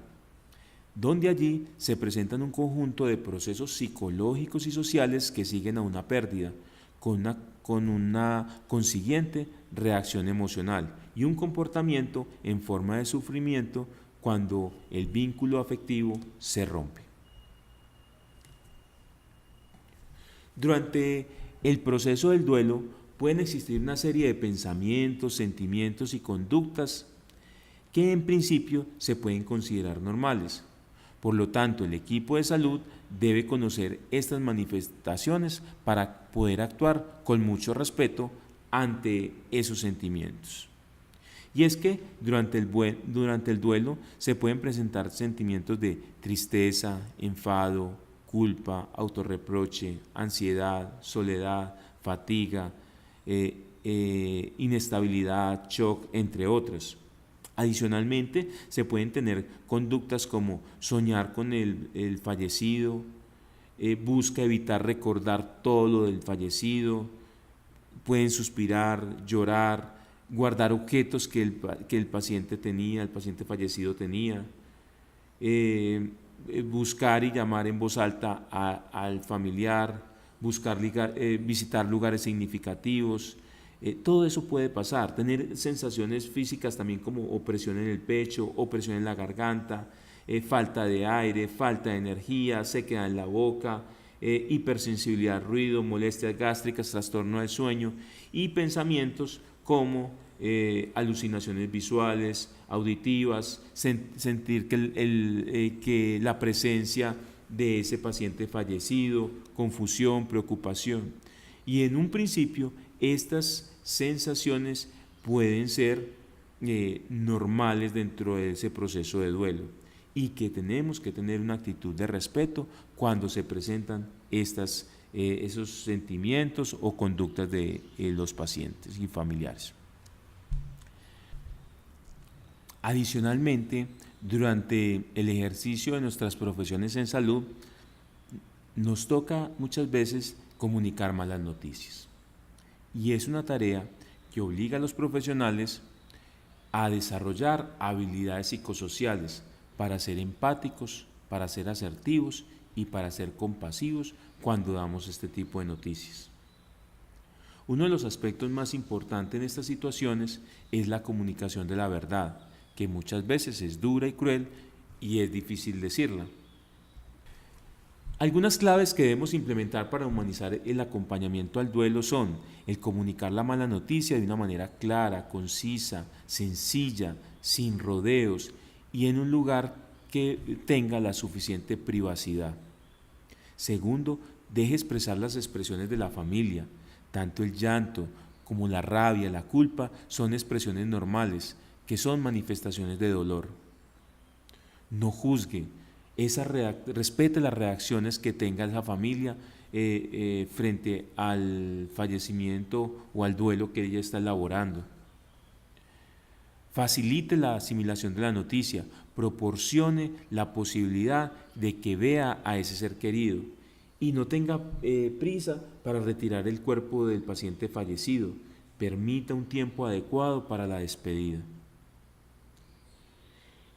A: donde allí se presentan un conjunto de procesos psicológicos y sociales que siguen a una pérdida, con una consiguiente reacción emocional y un comportamiento en forma de sufrimiento cuando el vínculo afectivo se rompe. Durante el proceso del duelo pueden existir una serie de pensamientos, sentimientos y conductas que en principio se pueden considerar normales. Por lo tanto, el equipo de salud debe conocer estas manifestaciones para poder actuar con mucho respeto ante esos sentimientos. Y es que durante el duelo se pueden presentar sentimientos de tristeza, enfado, culpa, autorreproche, ansiedad, soledad, fatiga, inestabilidad, shock, entre otras. Adicionalmente, se pueden tener conductas como soñar con el fallecido, busca evitar recordar todo lo del fallecido, pueden suspirar, llorar, guardar objetos que el paciente tenía, el paciente fallecido tenía, buscar y llamar en voz alta al familiar, visitar lugares significativos. Todo eso puede pasar, tener sensaciones físicas también como opresión en el pecho, opresión en la garganta, falta de aire, falta de energía, sequedad en la boca, hipersensibilidad al ruido, molestias gástricas, trastorno del sueño y pensamientos como alucinaciones visuales, auditivas, sentir que la presencia de ese paciente fallecido, confusión, preocupación. Y en un principio estas sensaciones pueden ser normales dentro de ese proceso de duelo y que tenemos que tener una actitud de respeto cuando se presentan esos sentimientos o conductas de los pacientes y familiares. Adicionalmente, durante el ejercicio de nuestras profesiones en salud, nos toca muchas veces comunicar malas noticias. Y es una tarea que obliga a los profesionales a desarrollar habilidades psicosociales para ser empáticos, para ser asertivos y para ser compasivos cuando damos este tipo de noticias. Uno de los aspectos más importantes en estas situaciones es la comunicación de la verdad, que muchas veces es dura y cruel y es difícil decirla. Algunas claves que debemos implementar para humanizar el acompañamiento al duelo son el comunicar la mala noticia de una manera clara, concisa, sencilla, sin rodeos y en un lugar que tenga la suficiente privacidad. Segundo, deje expresar las expresiones de la familia. Tanto el llanto como la rabia, la culpa son expresiones normales, que son manifestaciones de dolor. No juzgue. Respete las reacciones que tenga la familia frente al fallecimiento o al duelo que ella está elaborando. Facilite la asimilación de la noticia, proporcione la posibilidad de que vea a ese ser querido y no tenga prisa para retirar el cuerpo del paciente fallecido. Permita un tiempo adecuado para la despedida.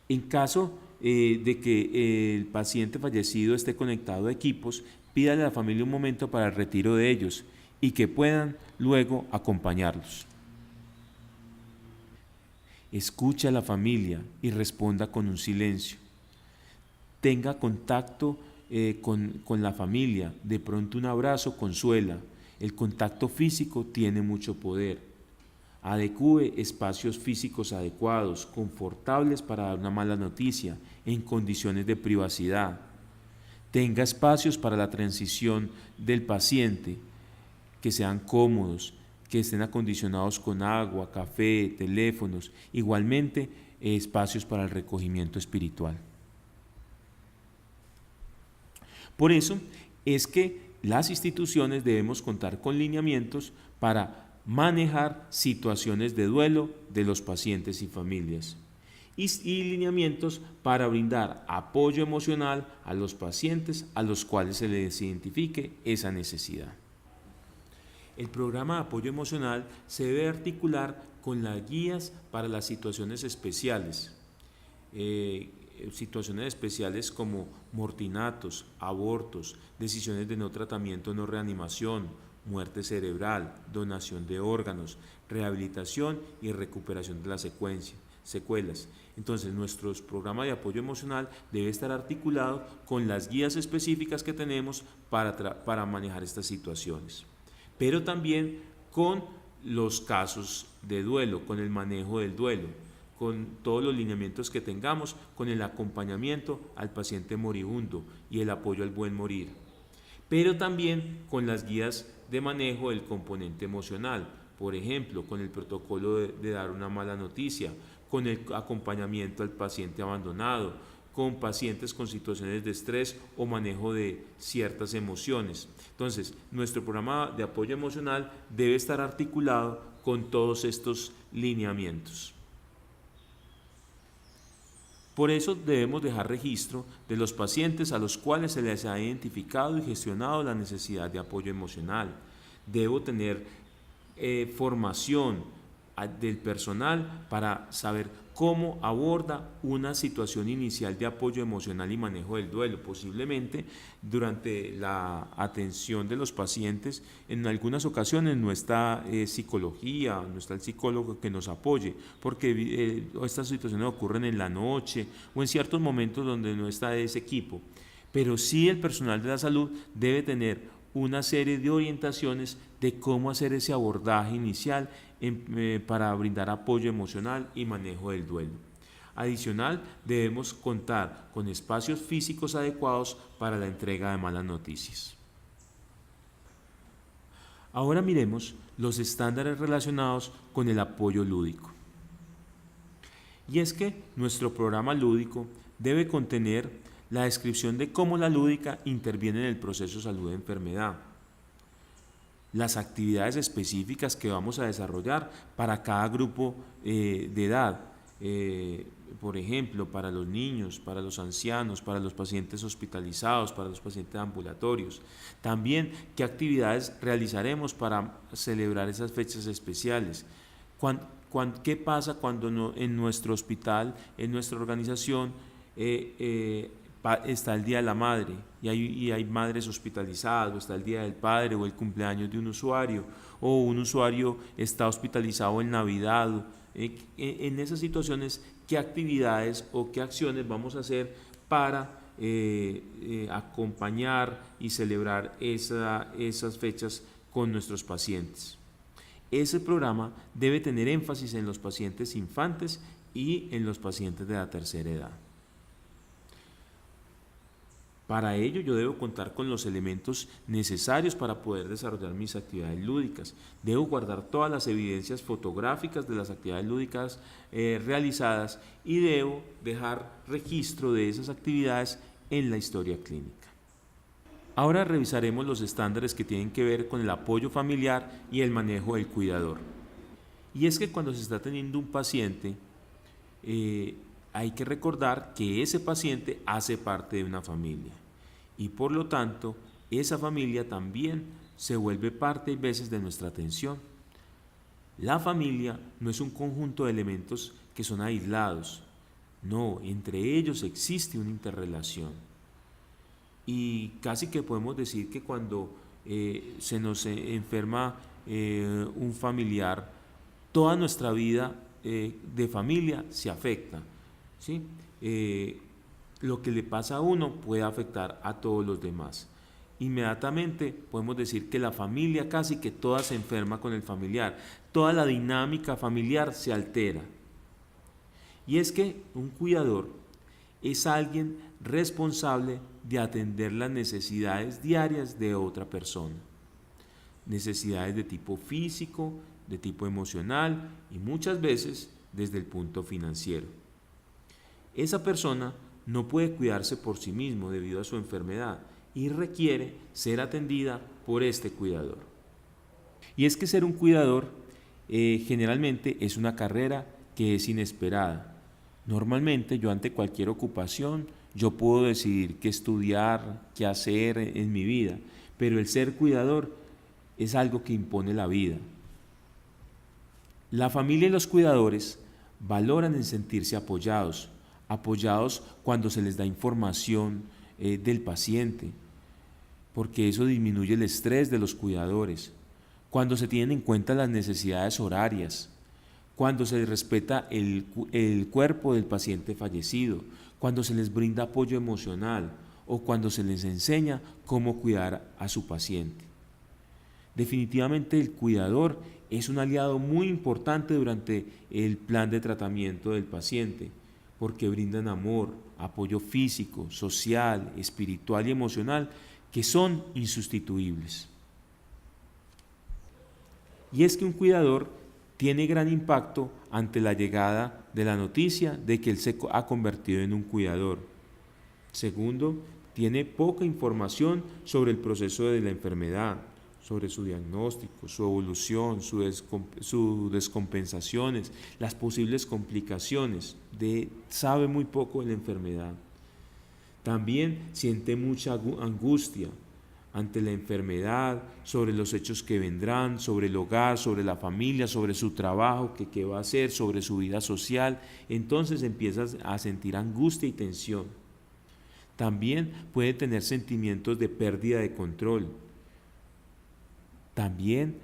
A: En caso de que el paciente fallecido esté conectado a equipos, pídale a la familia un momento para el retiro de ellos y que puedan luego acompañarlos. Escuche a la familia y responda con un silencio. Tenga contacto con la familia, de pronto un abrazo consuela. El contacto físico tiene mucho poder. Adecúe espacios físicos adecuados, confortables para dar una mala noticia, en condiciones de privacidad. Tenga espacios para la transición del paciente, que sean cómodos, que estén acondicionados con agua, café, teléfonos, igualmente espacios para el recogimiento espiritual. Por eso es que las instituciones debemos contar con lineamientos para manejar situaciones de duelo de los pacientes y familias y lineamientos para brindar apoyo emocional a los pacientes a los cuales se les identifique esa necesidad. El programa de apoyo emocional se debe articular con las guías para las situaciones especiales. Situaciones especiales como mortinatos, abortos, decisiones de no tratamiento, no reanimación, muerte cerebral, donación de órganos, rehabilitación y recuperación de las secuelas. Entonces, nuestro programa de apoyo emocional debe estar articulado con las guías específicas que tenemos para manejar estas situaciones, pero también con los casos de duelo, con el manejo del duelo, con todos los lineamientos que tengamos, con el acompañamiento al paciente moribundo y el apoyo al buen morir, pero también con las guías de manejo del componente emocional, por ejemplo, con el protocolo de dar una mala noticia, con el acompañamiento al paciente abandonado, con pacientes con situaciones de estrés o manejo de ciertas emociones. Entonces, nuestro programa de apoyo emocional debe estar articulado con todos estos lineamientos. Por eso debemos dejar registro de los pacientes a los cuales se les ha identificado y gestionado la necesidad de apoyo emocional. Debo tener formación del personal para saber cómo aborda una situación inicial de apoyo emocional y manejo del duelo. Posiblemente durante la atención de los pacientes, en algunas ocasiones no está psicología, no está el psicólogo que nos apoye, porque estas situaciones ocurren en la noche o en ciertos momentos donde no está ese equipo. Pero sí el personal de la salud debe tener una serie de orientaciones de cómo hacer ese abordaje inicial para brindar apoyo emocional y manejo del duelo. Adicional, debemos contar con espacios físicos adecuados para la entrega de malas noticias. Ahora miremos los estándares relacionados con el apoyo lúdico. Y es que nuestro programa lúdico debe contener la descripción de cómo la lúdica interviene en el proceso de salud de enfermedad, las actividades específicas que vamos a desarrollar para cada grupo de edad, por ejemplo, para los niños, para los ancianos, para los pacientes hospitalizados, para los pacientes ambulatorios. También qué actividades realizaremos para celebrar esas fechas especiales. ¿Qué pasa cuando en nuestro hospital, en nuestra organización, está el Día de la Madre y hay madres hospitalizadas, o está el Día del Padre o el cumpleaños de un usuario, o un usuario está hospitalizado en Navidad? En esas situaciones, ¿qué actividades o qué acciones vamos a hacer para acompañar y celebrar esas fechas con nuestros pacientes? Ese programa debe tener énfasis en los pacientes infantes y en los pacientes de la tercera edad. Para ello yo debo contar con los elementos necesarios para poder desarrollar mis actividades lúdicas. Debo guardar todas las evidencias fotográficas de las actividades lúdicas realizadas y debo dejar registro de esas actividades en la historia clínica. Ahora revisaremos los estándares que tienen que ver con el apoyo familiar y el manejo del cuidador. Y es que cuando se está teniendo un paciente, hay que recordar que ese paciente hace parte de una familia y por lo tanto esa familia también se vuelve parte a veces de nuestra atención. La familia no es un conjunto de elementos que son aislados, no, entre ellos existe una interrelación y casi que podemos decir que cuando se nos enferma un familiar, toda nuestra vida de familia se afecta. ¿Sí? Lo que le pasa a uno puede afectar a todos los demás. Inmediatamente podemos decir que la familia casi que toda se enferma con el familiar, toda la dinámica familiar se altera. Y es que un cuidador es alguien responsable de atender las necesidades diarias de otra persona. necesidades de tipo físico, de tipo emocional y muchas veces desde el punto financiero. Esa persona no puede cuidarse por sí mismo debido a su enfermedad y requiere ser atendida por este cuidador. Y es que ser un cuidador generalmente es una carrera que es inesperada. Normalmente yo ante cualquier ocupación yo puedo decidir qué estudiar, qué hacer en mi vida, pero el ser cuidador es algo que impone la vida. La familia y los cuidadores valoran en sentirse apoyados cuando se les da información del paciente, porque eso disminuye el estrés de los cuidadores, cuando se tienen en cuenta las necesidades horarias, cuando se les respeta el cuerpo del paciente fallecido, cuando se les brinda apoyo emocional o cuando se les enseña cómo cuidar a su paciente. Definitivamente el cuidador es un aliado muy importante durante el plan de tratamiento del paciente, porque brindan amor, apoyo físico, social, espiritual y emocional que son insustituibles. Y es que un cuidador tiene gran impacto ante la llegada de la noticia de que él se ha convertido en un cuidador. Segundo, tiene poca información sobre el proceso de la enfermedad, sobre su diagnóstico, su evolución, sus descompensaciones, las posibles complicaciones, sabe muy poco de la enfermedad. También siente mucha angustia ante la enfermedad, sobre los hechos que vendrán, sobre el hogar, sobre la familia, sobre su trabajo, qué va a hacer, sobre su vida social. Entonces empiezas a sentir angustia y tensión. También puede tener sentimientos de pérdida de control. También,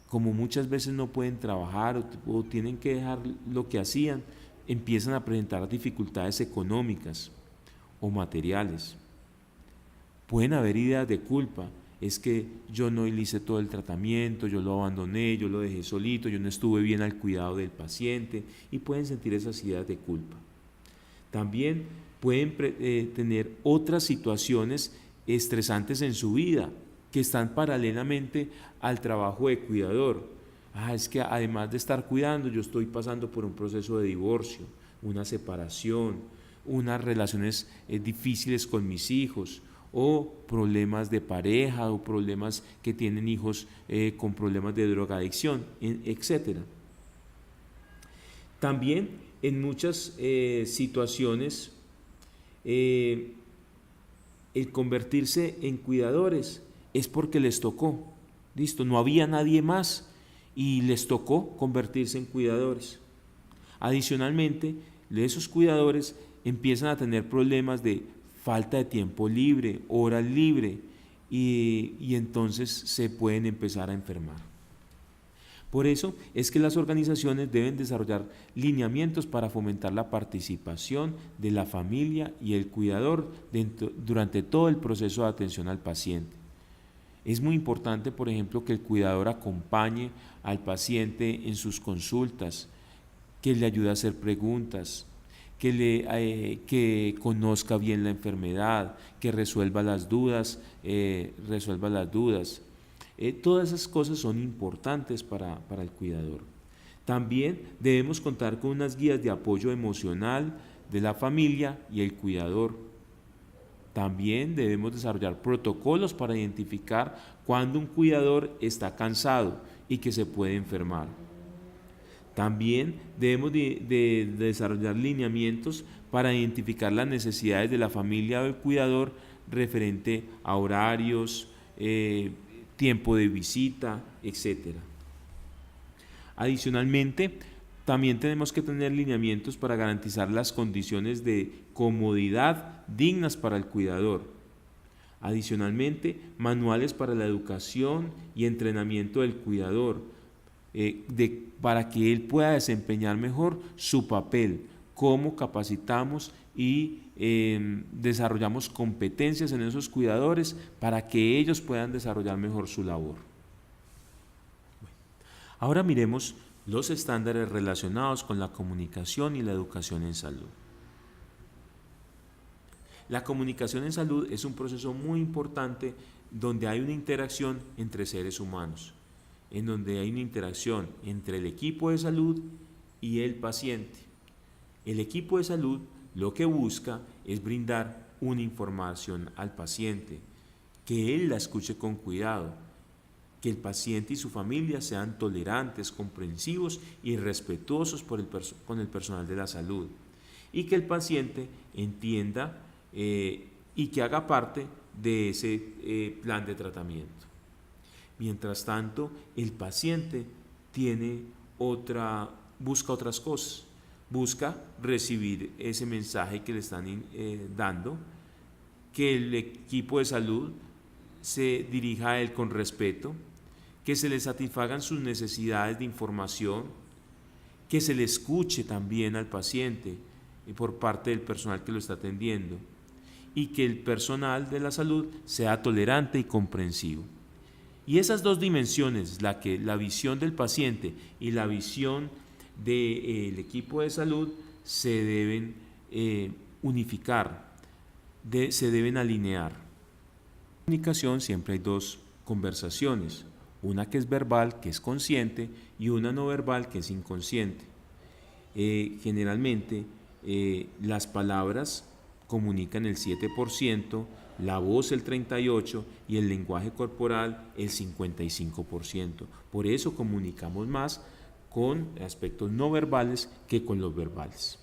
A: como muchas veces no pueden trabajar o tienen que dejar lo que hacían, empiezan a presentar dificultades económicas o materiales. Pueden haber ideas de culpa, es que yo no hice todo el tratamiento, yo lo abandoné, yo lo dejé solito, yo no estuve bien al cuidado del paciente y pueden sentir esas ideas de culpa. También pueden tener otras situaciones estresantes en su vida que están paralelamente al trabajo de cuidador. Es que además de estar cuidando, yo estoy pasando por un proceso de divorcio, una separación, unas relaciones difíciles con mis hijos, o problemas de pareja, o problemas que tienen hijos con problemas de drogadicción, etc. También en muchas situaciones el convertirse en cuidadores es porque les tocó, listo, no había nadie más y les tocó convertirse en cuidadores. Adicionalmente, esos cuidadores empiezan a tener problemas de falta de tiempo libre, horas libre y entonces se pueden empezar a enfermar. Por eso es que las organizaciones deben desarrollar lineamientos para fomentar la participación de la familia y el cuidador durante todo el proceso de atención al paciente. Es muy importante, por ejemplo, que el cuidador acompañe al paciente en sus consultas, que le ayude a hacer preguntas, que conozca bien la enfermedad, que resuelva las dudas. Todas esas cosas son importantes para el cuidador. También debemos contar con unas guías de apoyo emocional de la familia y el cuidador. También debemos desarrollar protocolos para identificar cuando un cuidador está cansado y que se puede enfermar. También debemos de desarrollar lineamientos para identificar las necesidades de la familia o del cuidador referente a horarios, tiempo de visita, etc. Adicionalmente, también tenemos que tener lineamientos para garantizar las condiciones de comodidad dignas para el cuidador. Adicionalmente, manuales para la educación y entrenamiento del cuidador, para que él pueda desempeñar mejor su papel, cómo capacitamos y desarrollamos competencias en esos cuidadores para que ellos puedan desarrollar mejor su labor. Ahora miremos los estándares relacionados con la comunicación y la educación en salud. La comunicación en salud es un proceso muy importante donde hay una interacción entre seres humanos, en donde hay una interacción entre el equipo de salud y el paciente. El equipo de salud lo que busca es brindar una información al paciente, que él la escuche con cuidado, que el paciente y su familia sean tolerantes, comprensivos y respetuosos con el personal de la salud, y que el paciente entienda y que haga parte de ese plan de tratamiento. Mientras tanto, el paciente busca otras cosas, busca recibir ese mensaje que le están dando, que el equipo de salud se dirija a él con respeto, que se le satisfagan sus necesidades de información, que se le escuche también al paciente por parte del personal que lo está atendiendo, y que el personal de la salud sea tolerante y comprensivo. Y esas dos dimensiones, la visión del paciente y la visión del equipo de salud, se deben unificar, se deben alinear. En la comunicación siempre hay dos conversaciones, una que es verbal, que es consciente, y una no verbal, que es inconsciente. Generalmente las palabras comunican el 7%, la voz el 38% y el lenguaje corporal el 55%. Por eso comunicamos más con aspectos no verbales que con los verbales.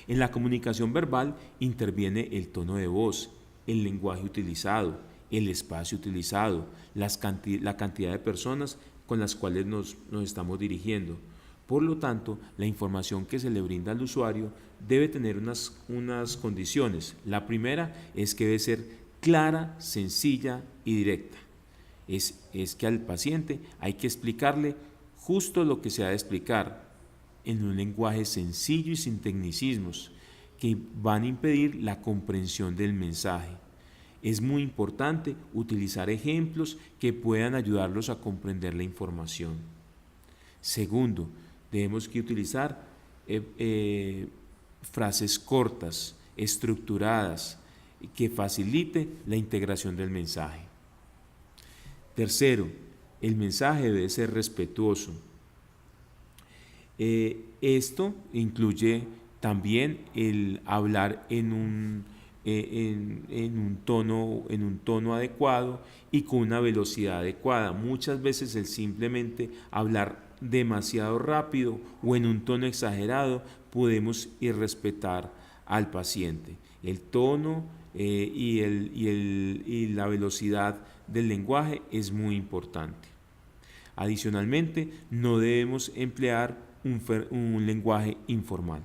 A: En la comunicación verbal interviene el tono de voz, el lenguaje utilizado, el espacio utilizado, la cantidad de personas con las cuales nos estamos dirigiendo. Por lo tanto, la información que se le brinda al usuario debe tener unas condiciones. La primera es que debe ser clara, sencilla y directa. Es que al paciente hay que explicarle justo lo que se ha de explicar en un lenguaje sencillo y sin tecnicismos que van a impedir la comprensión del mensaje. Es muy importante utilizar ejemplos que puedan ayudarlos a comprender la información. Segundo, debemos que utilizar frases cortas, estructuradas, que facilite la integración del mensaje. Tercero, el mensaje debe ser respetuoso. Esto incluye también el hablar en un tono adecuado y con una velocidad adecuada. Muchas veces el simplemente hablar demasiado rápido o en un tono exagerado podemos irrespetar al paciente. El tono y la velocidad del lenguaje es muy importante. Adicionalmente, no debemos emplear un lenguaje informal.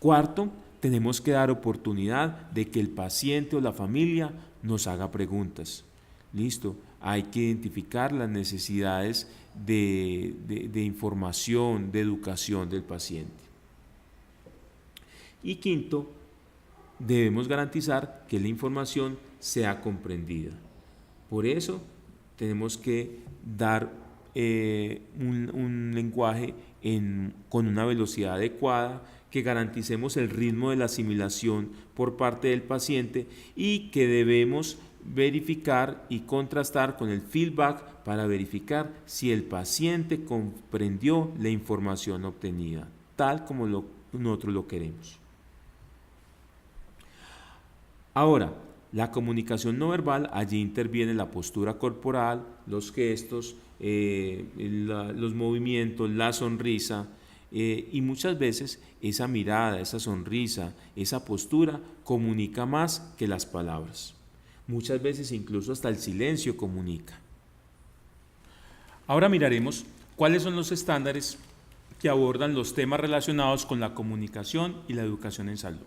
A: Cuarto, tenemos que dar oportunidad de que el paciente o la familia nos haga preguntas. Listo, hay que identificar las necesidades de información, de educación del paciente. Y quinto, debemos garantizar que la información sea comprendida. Por eso tenemos que dar un lenguaje con una velocidad adecuada, que garanticemos el ritmo de la asimilación por parte del paciente y que debemos verificar y contrastar con el feedback para verificar si el paciente comprendió la información obtenida, tal como nosotros lo queremos. Ahora, la comunicación no verbal, allí interviene la postura corporal, los gestos, los movimientos, la sonrisa, y muchas veces esa mirada, esa sonrisa, esa postura comunica más que las palabras. Muchas veces incluso hasta el silencio comunica. Ahora miraremos cuáles son los estándares que abordan los temas relacionados con la comunicación y la educación en salud.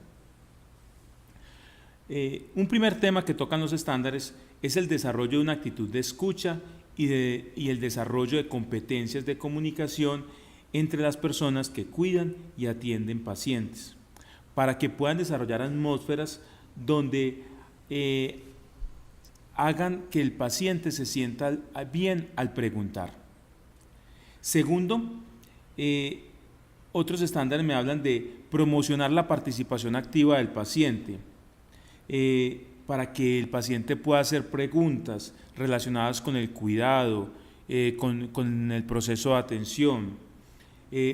A: Un primer tema que tocan los estándares es el desarrollo de una actitud de escucha y el desarrollo de competencias de comunicación entre las personas que cuidan y atienden pacientes, para que puedan desarrollar atmósferas donde hagan que el paciente se sienta bien al preguntar. Segundo, Otros estándares me hablan de promocionar la participación activa del paciente, para que el paciente pueda hacer preguntas relacionadas con el cuidado, con el proceso de atención.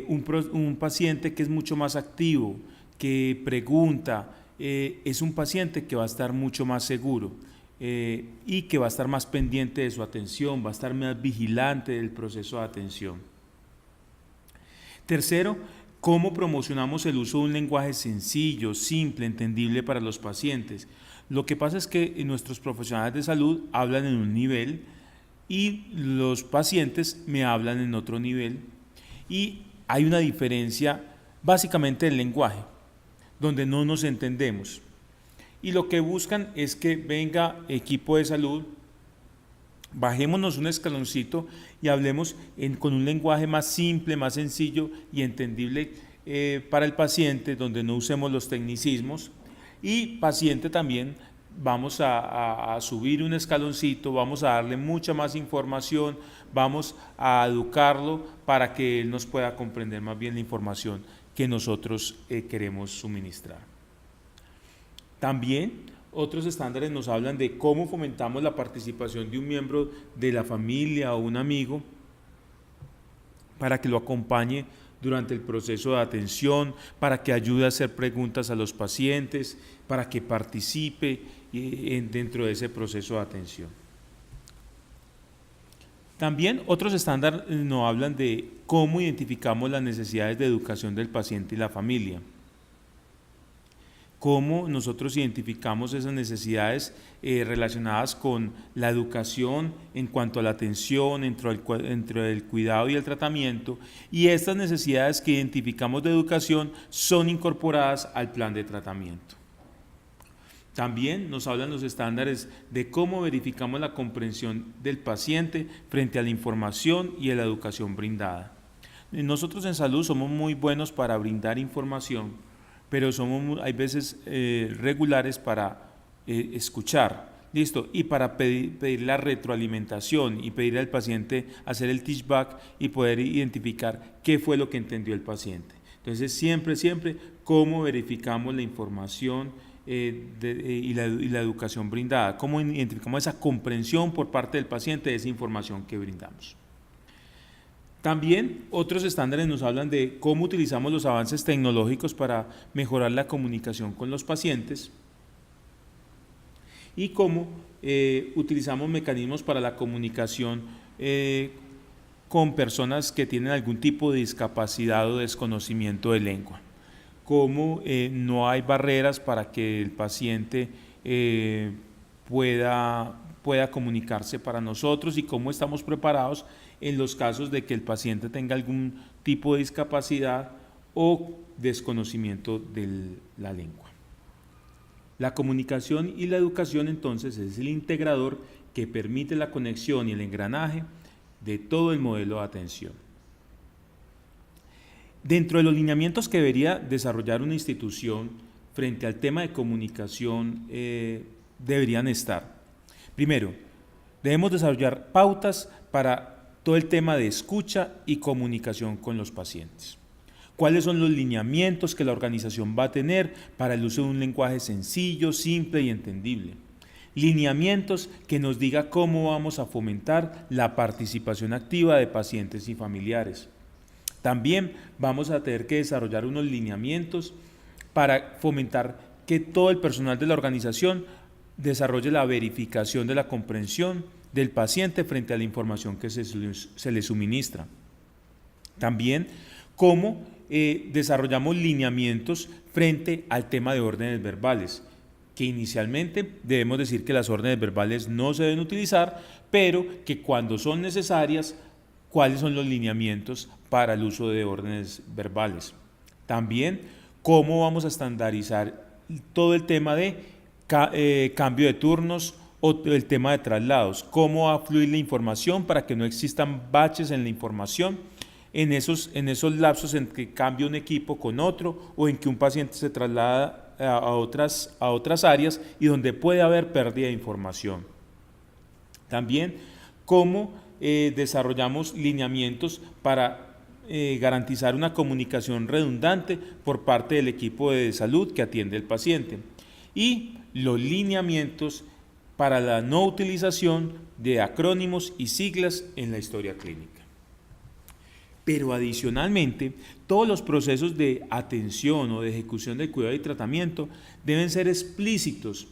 A: Un paciente que es mucho más activo, que pregunta, es un paciente que va a estar mucho más seguro y que va a estar más pendiente de su atención, va a estar más vigilante del proceso de atención. Tercero, cómo promocionamos el uso de un lenguaje sencillo, simple, entendible para los pacientes. Lo que pasa es que nuestros profesionales de salud hablan en un nivel y los pacientes me hablan en otro nivel, y hay una diferencia básicamente del lenguaje, donde no nos entendemos. Y lo que buscan es que venga equipo de salud, bajémonos un escaloncito y hablemos con un lenguaje más simple, más sencillo y entendible para el paciente, donde no usemos los tecnicismos. Y paciente también vamos a subir un escaloncito, vamos a darle mucha más información, vamos a educarlo para que él nos pueda comprender más bien la información que nosotros queremos suministrar. También otros estándares nos hablan de cómo fomentamos la participación de un miembro de la familia o un amigo para que lo acompañe durante el proceso de atención, para que ayude a hacer preguntas a los pacientes, para que participe dentro de ese proceso de atención. También otros estándares nos hablan de cómo identificamos las necesidades de educación del paciente y la familia. Cómo nosotros identificamos esas necesidades relacionadas con la educación en cuanto a la atención, entre el cuidado y el tratamiento, y estas necesidades que identificamos de educación son incorporadas al plan de tratamiento. También nos hablan los estándares de cómo verificamos la comprensión del paciente frente a la información y a la educación brindada. Nosotros en salud somos muy buenos para brindar información, pero hay veces regulares para escuchar, ¿listo? Y para pedir la retroalimentación y pedir al paciente hacer el teach back y poder identificar qué fue lo que entendió el paciente. Entonces siempre, cómo verificamos la información y la educación brindada, cómo identificamos esa comprensión por parte del paciente de esa información que brindamos. También otros estándares nos hablan de cómo utilizamos los avances tecnológicos para mejorar la comunicación con los pacientes y cómo utilizamos mecanismos para la comunicación con personas que tienen algún tipo de discapacidad o desconocimiento de lengua. Cómo no hay barreras para que el paciente pueda comunicarse para nosotros, y cómo estamos preparados en los casos de que el paciente tenga algún tipo de discapacidad o desconocimiento de la lengua. La comunicación y la educación entonces es el integrador que permite la conexión y el engranaje de todo el modelo de atención. Dentro de los lineamientos que debería desarrollar una institución frente al tema de comunicación deberían estar: primero, debemos desarrollar pautas para todo el tema de escucha y comunicación con los pacientes. ¿Cuáles son los lineamientos que la organización va a tener para el uso de un lenguaje sencillo, simple y entendible? Lineamientos que nos diga cómo vamos a fomentar la participación activa de pacientes y familiares. También vamos a tener que desarrollar unos lineamientos para fomentar que todo el personal de la organización desarrolle la verificación de la comprensión del paciente frente a la información que se le suministra. También cómo desarrollamos lineamientos frente al tema de órdenes verbales, que inicialmente debemos decir que las órdenes verbales no se deben utilizar, pero que cuando son necesarias, cuáles son los lineamientos para el uso de órdenes verbales. También cómo vamos a estandarizar todo el tema de cambio de turnos o el tema de traslados, cómo va a fluir la información para que no existan baches en la información en esos lapsos en que cambia un equipo con otro, o en que un paciente se traslada a otras áreas y donde puede haber pérdida de información. También cómo desarrollamos lineamientos para garantizar una comunicación redundante por parte del equipo de salud que atiende al paciente y los lineamientos para la no utilización de acrónimos y siglas en la historia clínica. Pero adicionalmente, todos los procesos de atención o de ejecución del cuidado y tratamiento deben ser explícitos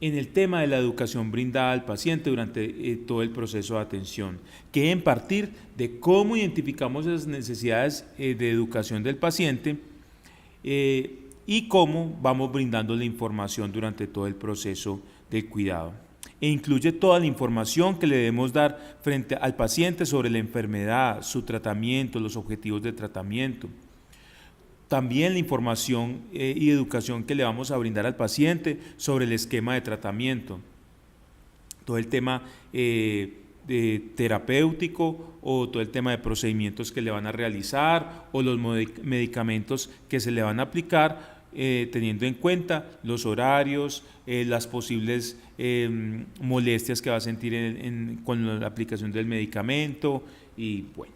A: en el tema de la educación brindada al paciente durante todo el proceso de atención, que deben partir de cómo identificamos las necesidades de educación del paciente y cómo vamos brindando la información durante todo el proceso del cuidado. E incluye toda la información que le debemos dar frente al paciente sobre la enfermedad, su tratamiento, los objetivos de tratamiento. También la información y educación que le vamos a brindar al paciente sobre el esquema de tratamiento. Todo el tema terapéutico o todo el tema de procedimientos que le van a realizar o los medicamentos que se le van a aplicar, teniendo en cuenta los horarios, las posibles molestias que va a sentir con la aplicación del medicamento y bueno.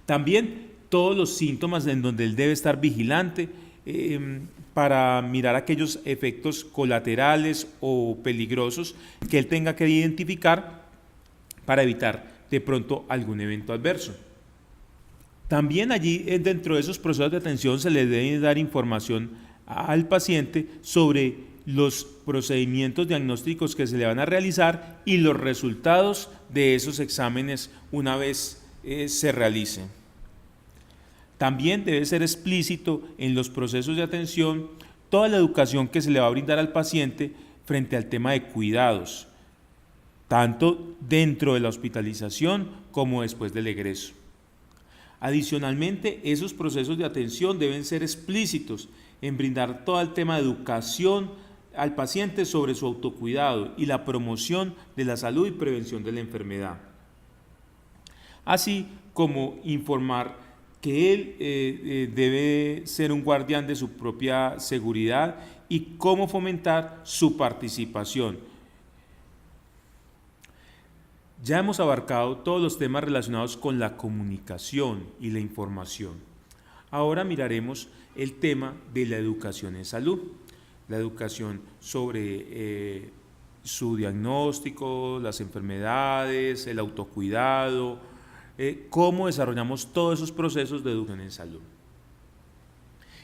A: También todos los síntomas en donde él debe estar vigilante para mirar aquellos efectos colaterales o peligrosos que él tenga que identificar para evitar de pronto algún evento adverso. También allí dentro de esos procesos de atención se le debe dar información al paciente sobre los procedimientos diagnósticos que se le van a realizar y los resultados de esos exámenes una vez se realicen. También debe ser explícito en los procesos de atención toda la educación que se le va a brindar al paciente frente al tema de cuidados, tanto dentro de la hospitalización como después del egreso. Adicionalmente, esos procesos de atención deben ser explícitos en brindar todo el tema de educación al paciente sobre su autocuidado y la promoción de la salud y prevención de la enfermedad. Así como informar que él debe ser un guardián de su propia seguridad y cómo fomentar su participación. Ya hemos abarcado todos los temas relacionados con la comunicación y la información. Ahora miraremos el tema de la educación en salud, la educación sobre su diagnóstico, las enfermedades, el autocuidado, cómo desarrollamos todos esos procesos de educación en salud.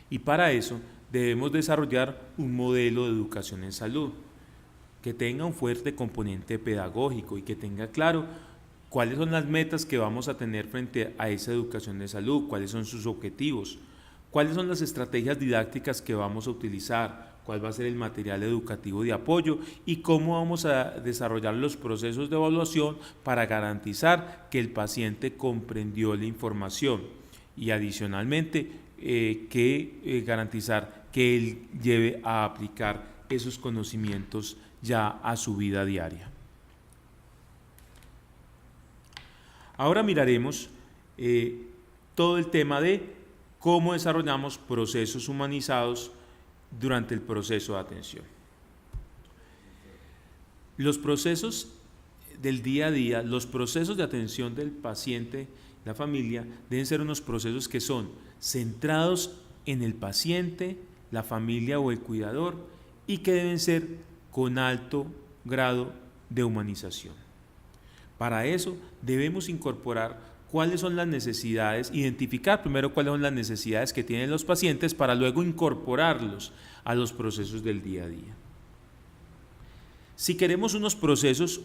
A: Y para eso debemos desarrollar un modelo de educación en salud que tenga un fuerte componente pedagógico y que tenga claro cuáles son las metas que vamos a tener frente a esa educación de salud, cuáles son sus objetivos, cuáles son las estrategias didácticas que vamos a utilizar, cuál va a ser el material educativo de apoyo y cómo vamos a desarrollar los procesos de evaluación para garantizar que el paciente comprendió la información y adicionalmente garantizar que él lleve a aplicar esos conocimientos ya a su vida diaria. Ahora miraremos todo el tema de cómo desarrollamos procesos humanizados durante el proceso de atención. Los procesos del día a día, los procesos de atención del paciente, la familia, deben ser unos procesos que son centrados en el paciente, la familia o el cuidador y que deben ser con alto grado de humanización. Para eso debemos incorporar cuáles son las necesidades, identificar primero cuáles son las necesidades que tienen los pacientes para luego incorporarlos a los procesos del día a día. Si queremos unos procesos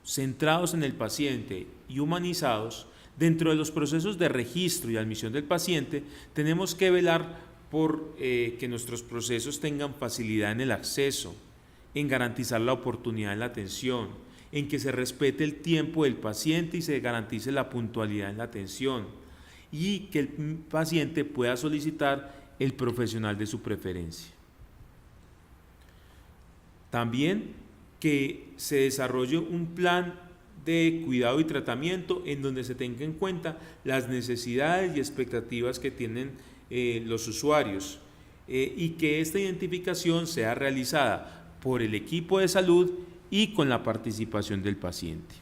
A: centrados en el paciente y humanizados, dentro de los procesos de registro y admisión del paciente, tenemos que velar por que nuestros procesos tengan facilidad en el acceso, en garantizar la oportunidad en la atención, en que se respete el tiempo del paciente y se garantice la puntualidad en la atención y que el paciente pueda solicitar el profesional de su preferencia. También que se desarrolle un plan de cuidado y tratamiento en donde se tenga en cuenta las necesidades y expectativas que tienen los usuarios y que esta identificación sea realizada por el equipo de salud y con la participación del paciente.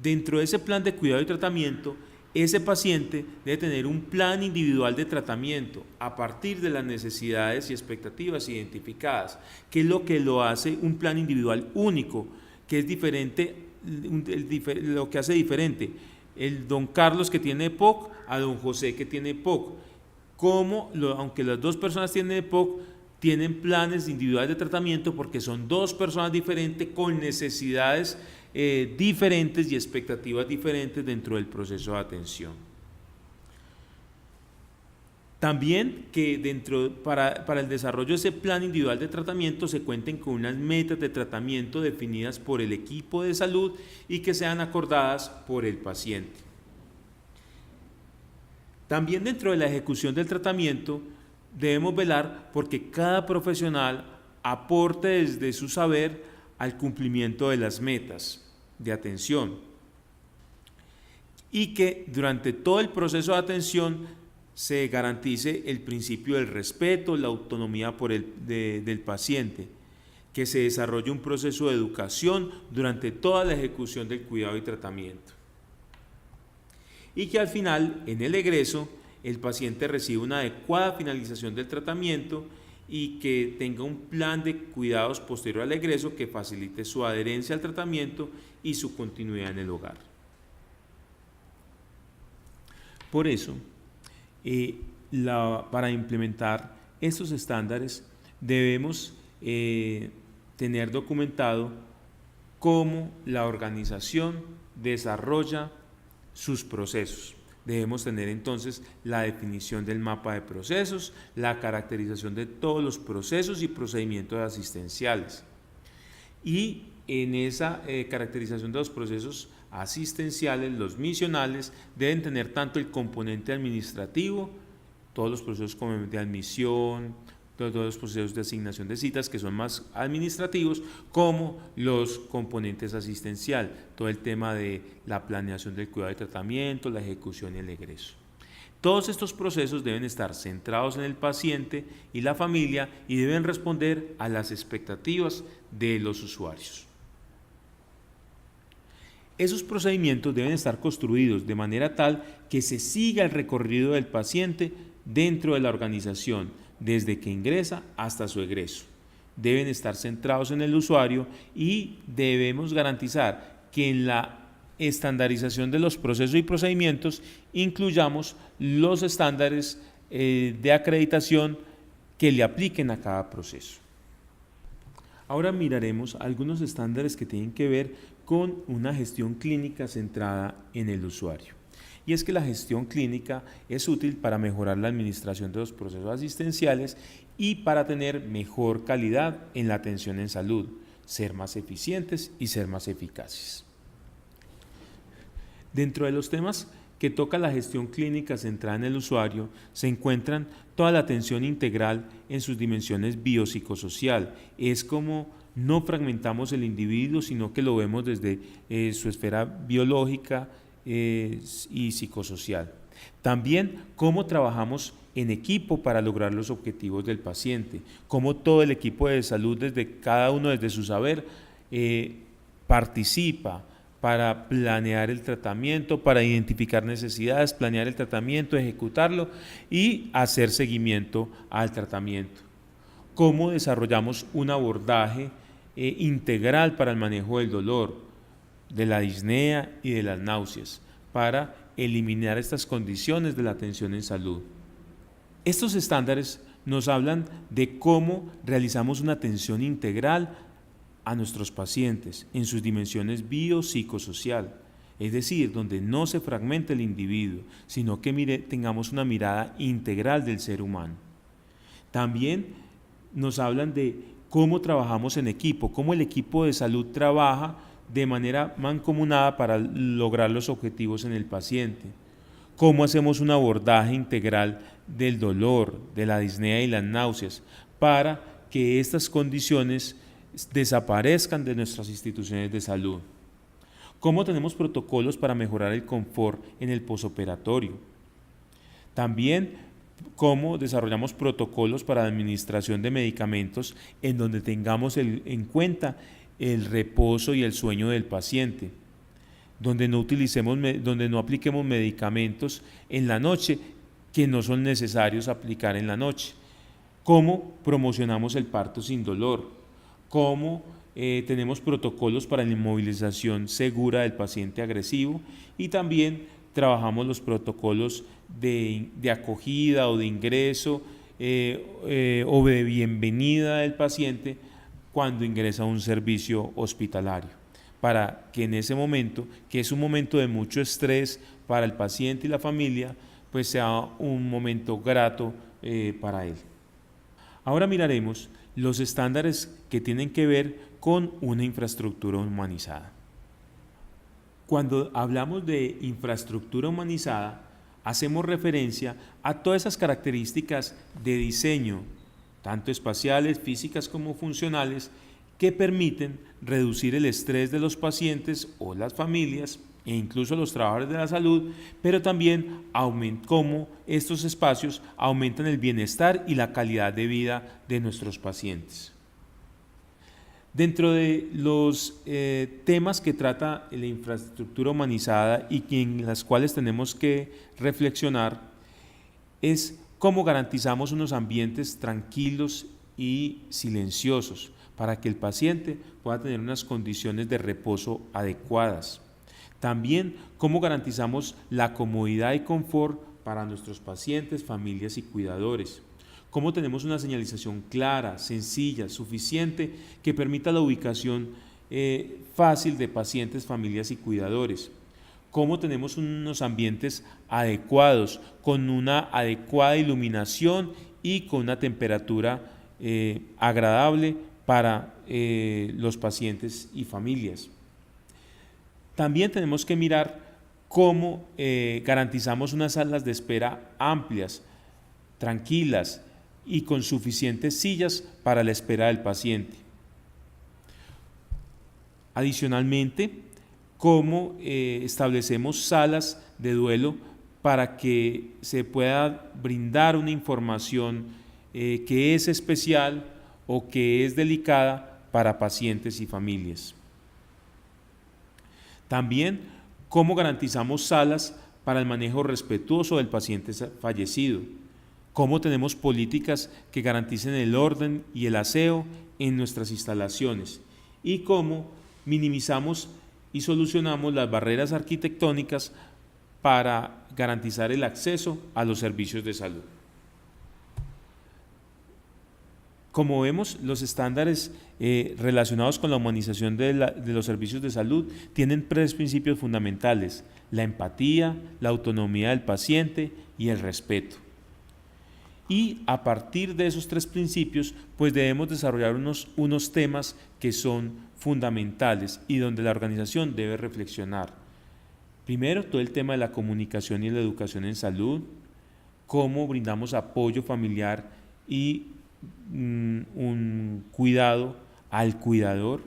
A: Dentro de ese plan de cuidado y tratamiento, ese paciente debe tener un plan individual de tratamiento a partir de las necesidades y expectativas identificadas, que es lo que lo hace un plan individual único, que es diferente, lo que hace diferente el don Carlos que tiene EPOC a don José que tiene EPOC. Aunque las dos personas tienen EPOC, tienen planes individuales de tratamiento porque son dos personas diferentes con necesidades diferentes y expectativas diferentes dentro del proceso de atención. También que para el desarrollo de ese plan individual de tratamiento se cuenten con unas metas de tratamiento definidas por el equipo de salud y que sean acordadas por el paciente. También dentro de la ejecución del tratamiento debemos velar porque cada profesional aporte desde su saber al cumplimiento de las metas de atención y que durante todo el proceso de atención se garantice el principio del respeto, la autonomía del paciente, que se desarrolle un proceso de educación durante toda la ejecución del cuidado y tratamiento y que al final, en el egreso, el paciente reciba una adecuada finalización del tratamiento y que tenga un plan de cuidados posterior al egreso que facilite su adherencia al tratamiento y su continuidad en el hogar. Por eso, para implementar estos estándares debemos tener documentado cómo la organización desarrolla sus procesos. Debemos tener entonces la definición del mapa de procesos, la caracterización de todos los procesos y procedimientos asistenciales. Y en esa caracterización de los procesos asistenciales, los misionales, deben tener tanto el componente administrativo, todos los procesos como de admisión, todos los procesos de asignación de citas que son más administrativos, como los componentes asistencial, todo el tema de la planeación del cuidado y tratamiento, la ejecución y el egreso. Todos estos procesos deben estar centrados en el paciente y la familia y deben responder a las expectativas de los usuarios. Esos procedimientos deben estar construidos de manera tal que se siga el recorrido del paciente dentro de la organización, desde que ingresa hasta su egreso. Deben estar centrados en el usuario y debemos garantizar que en la estandarización de los procesos y procedimientos incluyamos los estándares de acreditación que le apliquen a cada proceso. Ahora miraremos algunos estándares que tienen que ver con una gestión clínica centrada en el usuario. Y es que la gestión clínica es útil para mejorar la administración de los procesos asistenciales y para tener mejor calidad en la atención en salud, ser más eficientes y ser más eficaces. Dentro de los temas que toca la gestión clínica centrada en el usuario se encuentran toda la atención integral en sus dimensiones biopsicosocial. Es como no fragmentamos el individuo, sino que lo vemos desde su esfera biológica, y psicosocial. También cómo trabajamos en equipo para lograr los objetivos del paciente, cómo todo el equipo de salud, cada uno desde su saber, participa para planear el tratamiento, para identificar necesidades, planear el tratamiento, ejecutarlo y hacer seguimiento al tratamiento. Cómo desarrollamos un abordaje integral para el manejo del dolor, de la disnea y de las náuseas, para eliminar estas condiciones de la atención en salud. Estos estándares nos hablan de cómo realizamos una atención integral a nuestros pacientes en sus dimensiones biopsicosocial, es decir, donde no se fragmente el individuo, sino que tengamos una mirada integral del ser humano. También nos hablan de cómo trabajamos en equipo, cómo el equipo de salud trabaja de manera mancomunada para lograr los objetivos en el paciente. Cómo hacemos un abordaje integral del dolor, de la disnea y las náuseas para que estas condiciones desaparezcan de nuestras instituciones de salud. Cómo tenemos protocolos para mejorar el confort en el posoperatorio. También cómo desarrollamos protocolos para la administración de medicamentos en donde tengamos en cuenta el reposo y el sueño del paciente. donde donde no apliquemos medicamentos en la noche que no son necesarios aplicar en la noche. ¿Cómo promocionamos el parto sin dolor? ¿Cómo tenemos protocolos para la inmovilización segura del paciente agresivo? Y también trabajamos los protocolos de acogida o de ingreso o de bienvenida del paciente cuando ingresa a un servicio hospitalario, para que en ese momento, que es un momento de mucho estrés para el paciente y la familia, pues sea un momento grato para él. Ahora miraremos los estándares que tienen que ver con una infraestructura humanizada. Cuando hablamos de infraestructura humanizada, hacemos referencia a todas esas características de diseño, tanto espaciales, físicas como funcionales, que permiten reducir el estrés de los pacientes o las familias e incluso los trabajadores de la salud, pero también cómo estos espacios aumentan el bienestar y la calidad de vida de nuestros pacientes. Dentro de los temas que trata la infraestructura humanizada y en las cuales tenemos que reflexionar es cómo garantizamos unos ambientes tranquilos y silenciosos para que el paciente pueda tener unas condiciones de reposo adecuadas. También cómo garantizamos la comodidad y confort para nuestros pacientes, familias y cuidadores. Cómo tenemos una señalización clara, sencilla, suficiente, que permita la ubicación fácil de pacientes, familias y cuidadores. Cómo tenemos unos ambientes adecuados, con una adecuada iluminación y con una temperatura agradable para los pacientes y familias. También tenemos que mirar cómo garantizamos unas salas de espera amplias, tranquilas y con suficientes sillas para la espera del paciente. Adicionalmente, cómo establecemos salas de duelo para que se pueda brindar una información que es especial o que es delicada para pacientes y familias. También cómo garantizamos salas para el manejo respetuoso del paciente fallecido, cómo tenemos políticas que garanticen el orden y el aseo en nuestras instalaciones y cómo minimizamos y solucionamos las barreras arquitectónicas para garantizar el acceso a los servicios de salud. Como vemos, los estándares relacionados con la humanización de los servicios de salud tienen tres principios fundamentales: la empatía, la autonomía del paciente y el respeto. Y a partir de esos tres principios, pues debemos desarrollar unos temas que son fundamentales y donde la organización debe reflexionar. Primero, todo el tema de la comunicación y la educación en salud, cómo brindamos apoyo familiar y un cuidado al cuidador,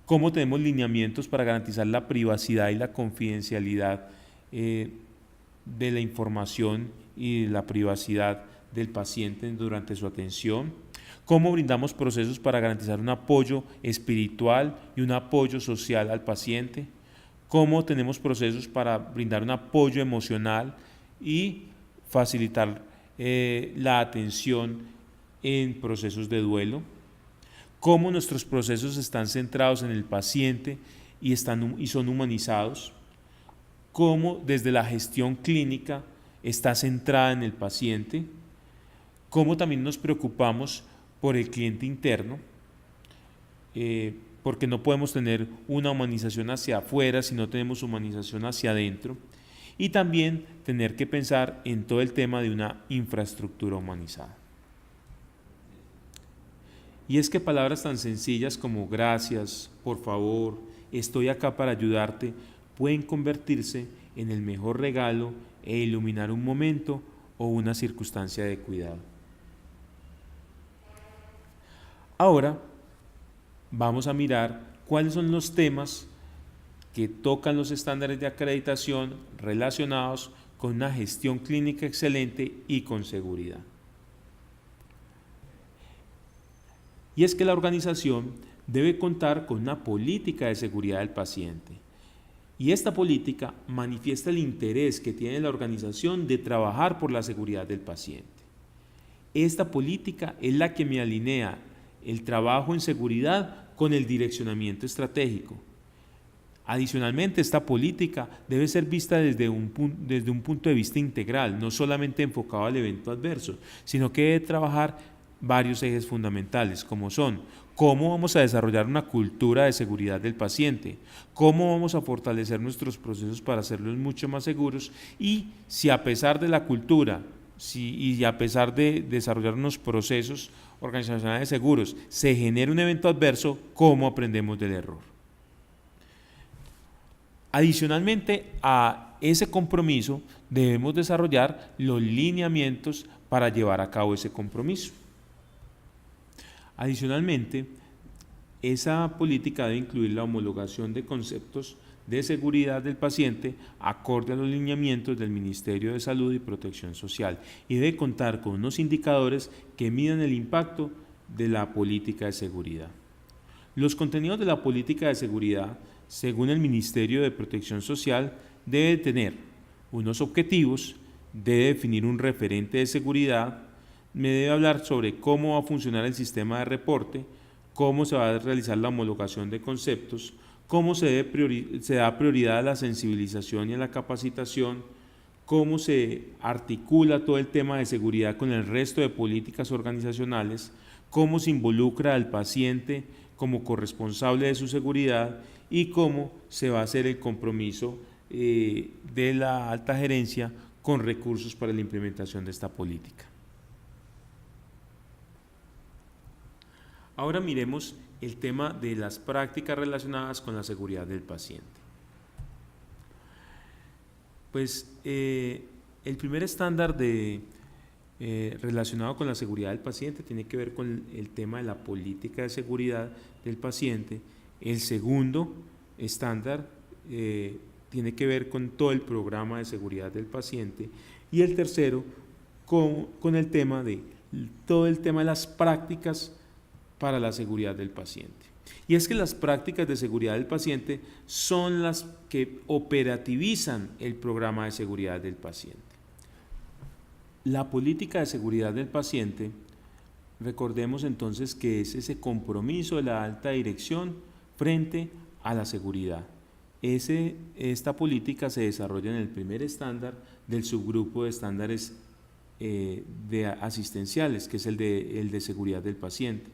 A: cómo tenemos lineamientos para garantizar la privacidad y la confidencialidad de la información y la privacidad del paciente durante su atención, cómo brindamos procesos para garantizar un apoyo espiritual y un apoyo social al paciente, cómo tenemos procesos para brindar un apoyo emocional y facilitar la atención en procesos de duelo, cómo nuestros procesos están centrados en el paciente y son humanizados, cómo desde la gestión clínica está centrada en el paciente, cómo también nos preocupamos por el cliente interno, porque no podemos tener una humanización hacia afuera si no tenemos humanización hacia adentro, y también tener que pensar en todo el tema de una infraestructura humanizada. Y es que palabras tan sencillas como gracias, por favor, estoy acá para ayudarte, pueden convertirse en el mejor regalo e iluminar un momento o una circunstancia de cuidado. Ahora vamos a mirar cuáles son los temas que tocan los estándares de acreditación relacionados con una gestión clínica excelente y con seguridad. Y es que la organización debe contar con una política de seguridad del paciente. Y esta política manifiesta el interés que tiene la organización de trabajar por la seguridad del paciente. Esta política es la que me alinea el trabajo en seguridad con el direccionamiento estratégico. Adicionalmente, esta política debe ser vista desde un punto de vista integral, no solamente enfocado al evento adverso, sino que debe trabajar varios ejes fundamentales, como son: cómo vamos a desarrollar una cultura de seguridad del paciente, cómo vamos a fortalecer nuestros procesos para hacerlos mucho más seguros, y si a pesar de la cultura y a pesar de desarrollar unos procesos organizacionales seguros se genera un evento adverso, cómo aprendemos del error. Adicionalmente a ese compromiso, debemos desarrollar los lineamientos para llevar a cabo ese compromiso. Adicionalmente, esa política debe incluir la homologación de conceptos de seguridad del paciente acorde a los lineamientos del Ministerio de Salud y Protección Social, y debe contar con unos indicadores que midan el impacto de la política de seguridad. Los contenidos de la política de seguridad, según el Ministerio de Protección Social, debe tener unos objetivos, debe definir un referente de seguridad, me debe hablar sobre cómo va a funcionar el sistema de reporte, cómo se va a realizar la homologación de conceptos, cómo se da prioridad a la sensibilización y a la capacitación, cómo se articula todo el tema de seguridad con el resto de políticas organizacionales, cómo se involucra al paciente como corresponsable de su seguridad y cómo se va a hacer el compromiso de la alta gerencia con recursos para la implementación de esta política. Ahora miremos el tema de las prácticas relacionadas con la seguridad del paciente. Pues el primer estándar relacionado con la seguridad del paciente tiene que ver con el tema de la política de seguridad del paciente. El segundo estándar tiene que ver con todo el programa de seguridad del paciente, y el tercero con el tema de todo el tema de las prácticas para la seguridad del paciente. Y es que las prácticas de seguridad del paciente son las que operativizan el programa de seguridad del paciente. La política de seguridad del paciente, recordemos entonces que es ese compromiso de la alta dirección frente a la seguridad. Esta política se desarrolla en el primer estándar del subgrupo de estándares asistenciales, que es el de seguridad del paciente.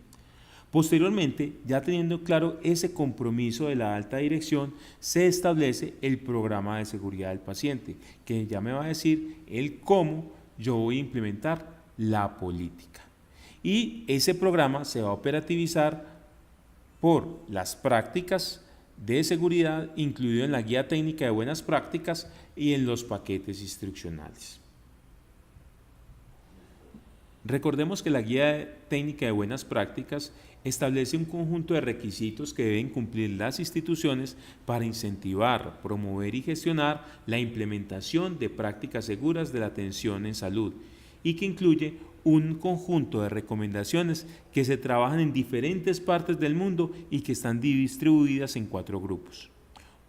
A: Posteriormente, ya teniendo claro ese compromiso de la alta dirección, se establece el programa de seguridad del paciente, que ya me va a decir el cómo yo voy a implementar la política. Y ese programa se va a operativizar por las prácticas de seguridad, incluido en la guía técnica de buenas prácticas y en los paquetes instruccionales. Recordemos que la guía técnica de buenas prácticas establece un conjunto de requisitos que deben cumplir las instituciones para incentivar, promover y gestionar la implementación de prácticas seguras de la atención en salud, y que incluye un conjunto de recomendaciones que se trabajan en diferentes partes del mundo y que están distribuidas en 4 grupos.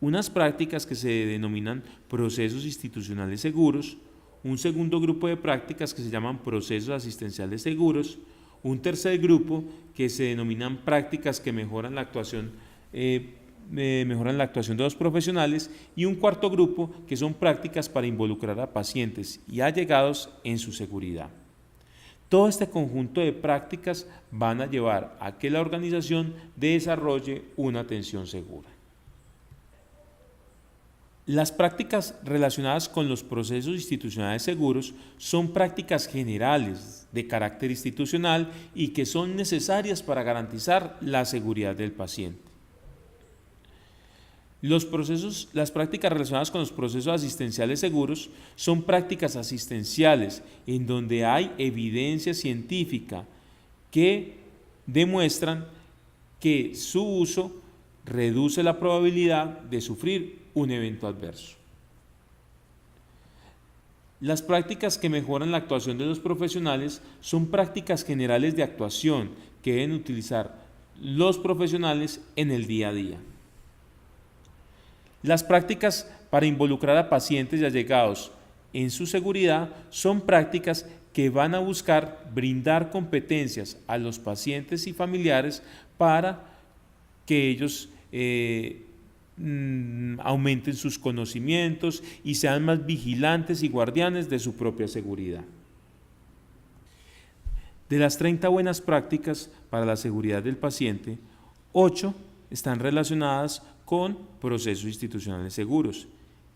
A: Unas prácticas que se denominan procesos institucionales seguros, un segundo grupo de prácticas que se llaman procesos asistenciales seguros, un tercer grupo que se denominan prácticas que mejoran la actuación de los profesionales, y un cuarto grupo que son prácticas para involucrar a pacientes y allegados en su seguridad. Todo este conjunto de prácticas van a llevar a que la organización desarrolle una atención segura. Las prácticas relacionadas con los procesos institucionales seguros son prácticas generales de carácter institucional y que son necesarias para garantizar la seguridad del paciente. Las prácticas relacionadas con los procesos asistenciales seguros son prácticas asistenciales en donde hay evidencia científica que demuestran que su uso reduce la probabilidad de sufrir un evento adverso. Las prácticas que mejoran la actuación de los profesionales son prácticas generales de actuación que deben utilizar los profesionales en el día a día. Las prácticas para involucrar a pacientes y allegados en su seguridad son prácticas que van a buscar brindar competencias a los pacientes y familiares para que ellos aumenten sus conocimientos y sean más vigilantes y guardianes de su propia seguridad. De las 30 buenas prácticas para la seguridad del paciente, 8 están relacionadas con procesos institucionales seguros.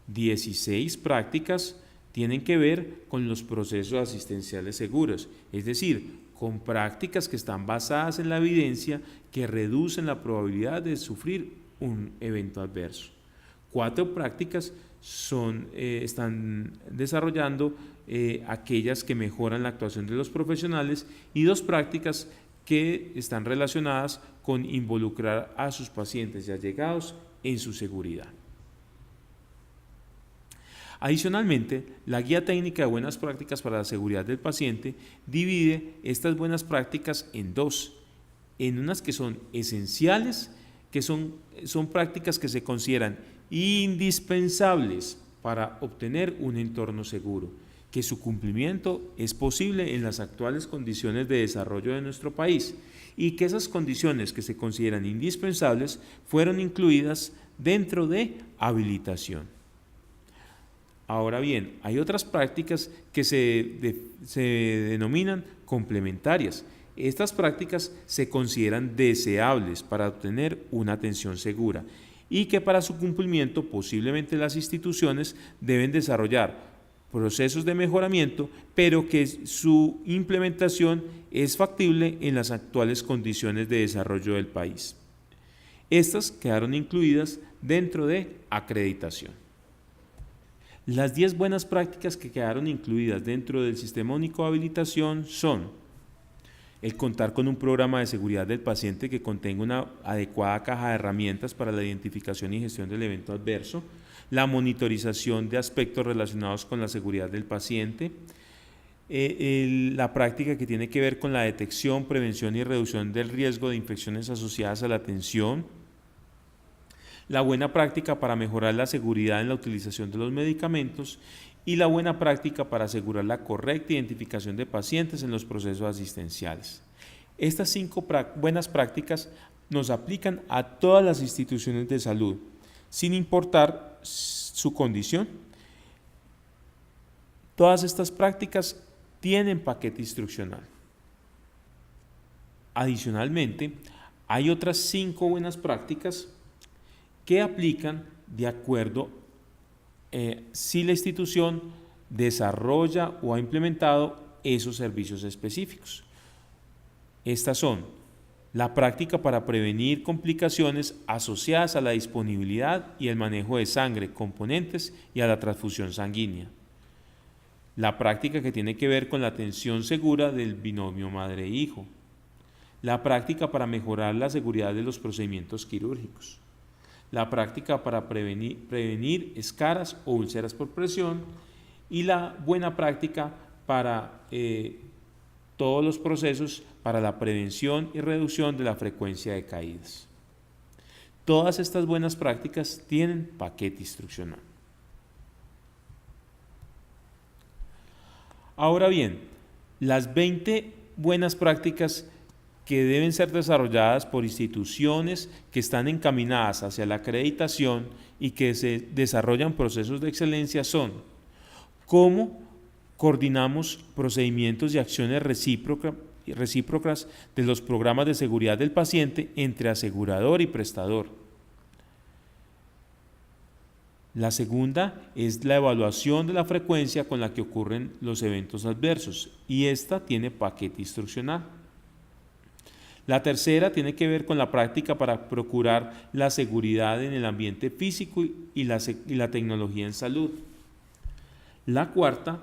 A: 16 prácticas tienen que ver con los procesos asistenciales seguros, es decir, con prácticas que están basadas en la evidencia que reducen la probabilidad de sufrir un evento adverso. 4 prácticas están desarrollando aquellas que mejoran la actuación de los profesionales y 2 prácticas que están relacionadas con involucrar a sus pacientes y allegados en su seguridad. Adicionalmente, la Guía Técnica de Buenas Prácticas para la Seguridad del Paciente divide estas buenas prácticas en 2, en unas que son esenciales, que son prácticas que se consideran indispensables para obtener un entorno seguro, que su cumplimiento es posible en las actuales condiciones de desarrollo de nuestro país y que esas condiciones que se consideran indispensables fueron incluidas dentro de habilitación. Ahora bien, hay otras prácticas que se denominan complementarias. Estas prácticas se consideran deseables para obtener una atención segura y que para su cumplimiento posiblemente las instituciones deben desarrollar procesos de mejoramiento, pero que su implementación es factible en las actuales condiciones de desarrollo del país. Estas quedaron incluidas dentro de acreditación. Las 10 buenas prácticas que quedaron incluidas dentro del Sistema Único de Habilitación son el contar con un programa de seguridad del paciente que contenga una adecuada caja de herramientas para la identificación y gestión del evento adverso, la monitorización de aspectos relacionados con la seguridad del paciente, la práctica que tiene que ver con la detección, prevención y reducción del riesgo de infecciones asociadas a la atención, la buena práctica para mejorar la seguridad en la utilización de los medicamentos y la buena práctica para asegurar la correcta identificación de pacientes en los procesos asistenciales. Estas 5 buenas prácticas nos aplican a todas las instituciones de salud, sin importar su condición. Todas estas prácticas tienen paquete instruccional. Adicionalmente, hay otras 5 buenas prácticas que aplican de acuerdo si la institución desarrolla o ha implementado esos servicios específicos. Estas son la práctica para prevenir complicaciones asociadas a la disponibilidad y el manejo de sangre, componentes y a la transfusión sanguínea. La práctica que tiene que ver con la atención segura del binomio madre-hijo. La práctica para mejorar la seguridad de los procedimientos quirúrgicos. La práctica para prevenir escaras o úlceras por presión y la buena práctica para todos los procesos para la prevención y reducción de la frecuencia de caídas. Todas estas buenas prácticas tienen paquete instruccional. Ahora bien, las 20 buenas prácticas que deben ser desarrolladas por instituciones que están encaminadas hacia la acreditación y que se desarrollan procesos de excelencia son: cómo coordinamos procedimientos y acciones recíprocas de los programas de seguridad del paciente entre asegurador y prestador. La segunda es la evaluación de la frecuencia con la que ocurren los eventos adversos y esta tiene paquete instruccional. La tercera tiene que ver con la práctica para procurar la seguridad en el ambiente físico y la tecnología en salud. La cuarta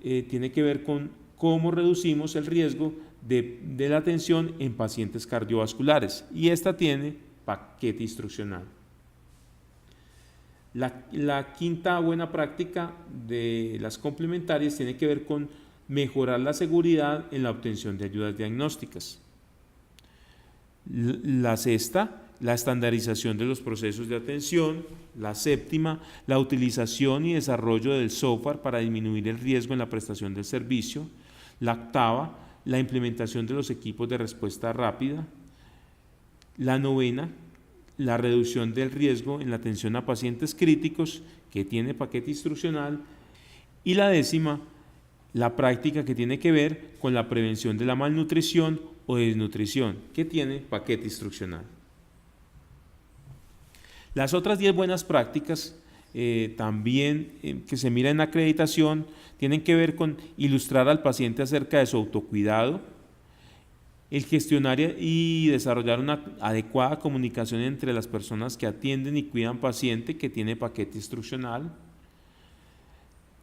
A: tiene que ver con cómo reducimos el riesgo de la atención en pacientes cardiovasculares y esta tiene paquete instruccional. La quinta buena práctica de las complementarias tiene que ver con mejorar la seguridad en la obtención de ayudas diagnósticas. La sexta, la estandarización de los procesos de atención La séptima, la utilización y desarrollo del software para disminuir el riesgo en la prestación del servicio. La octava, la implementación de los equipos de respuesta rápida. La novena, la reducción del riesgo en la atención a pacientes críticos, que tiene paquete instruccional. Y la décima, la práctica que tiene que ver con la prevención de la malnutrición o desnutrición, que tiene paquete instruccional. Las otras 10 buenas prácticas también que se miran en acreditación tienen que ver con ilustrar al paciente acerca de su autocuidado, el gestionar y desarrollar una adecuada comunicación entre las personas que atienden y cuidan paciente, que tiene paquete instruccional.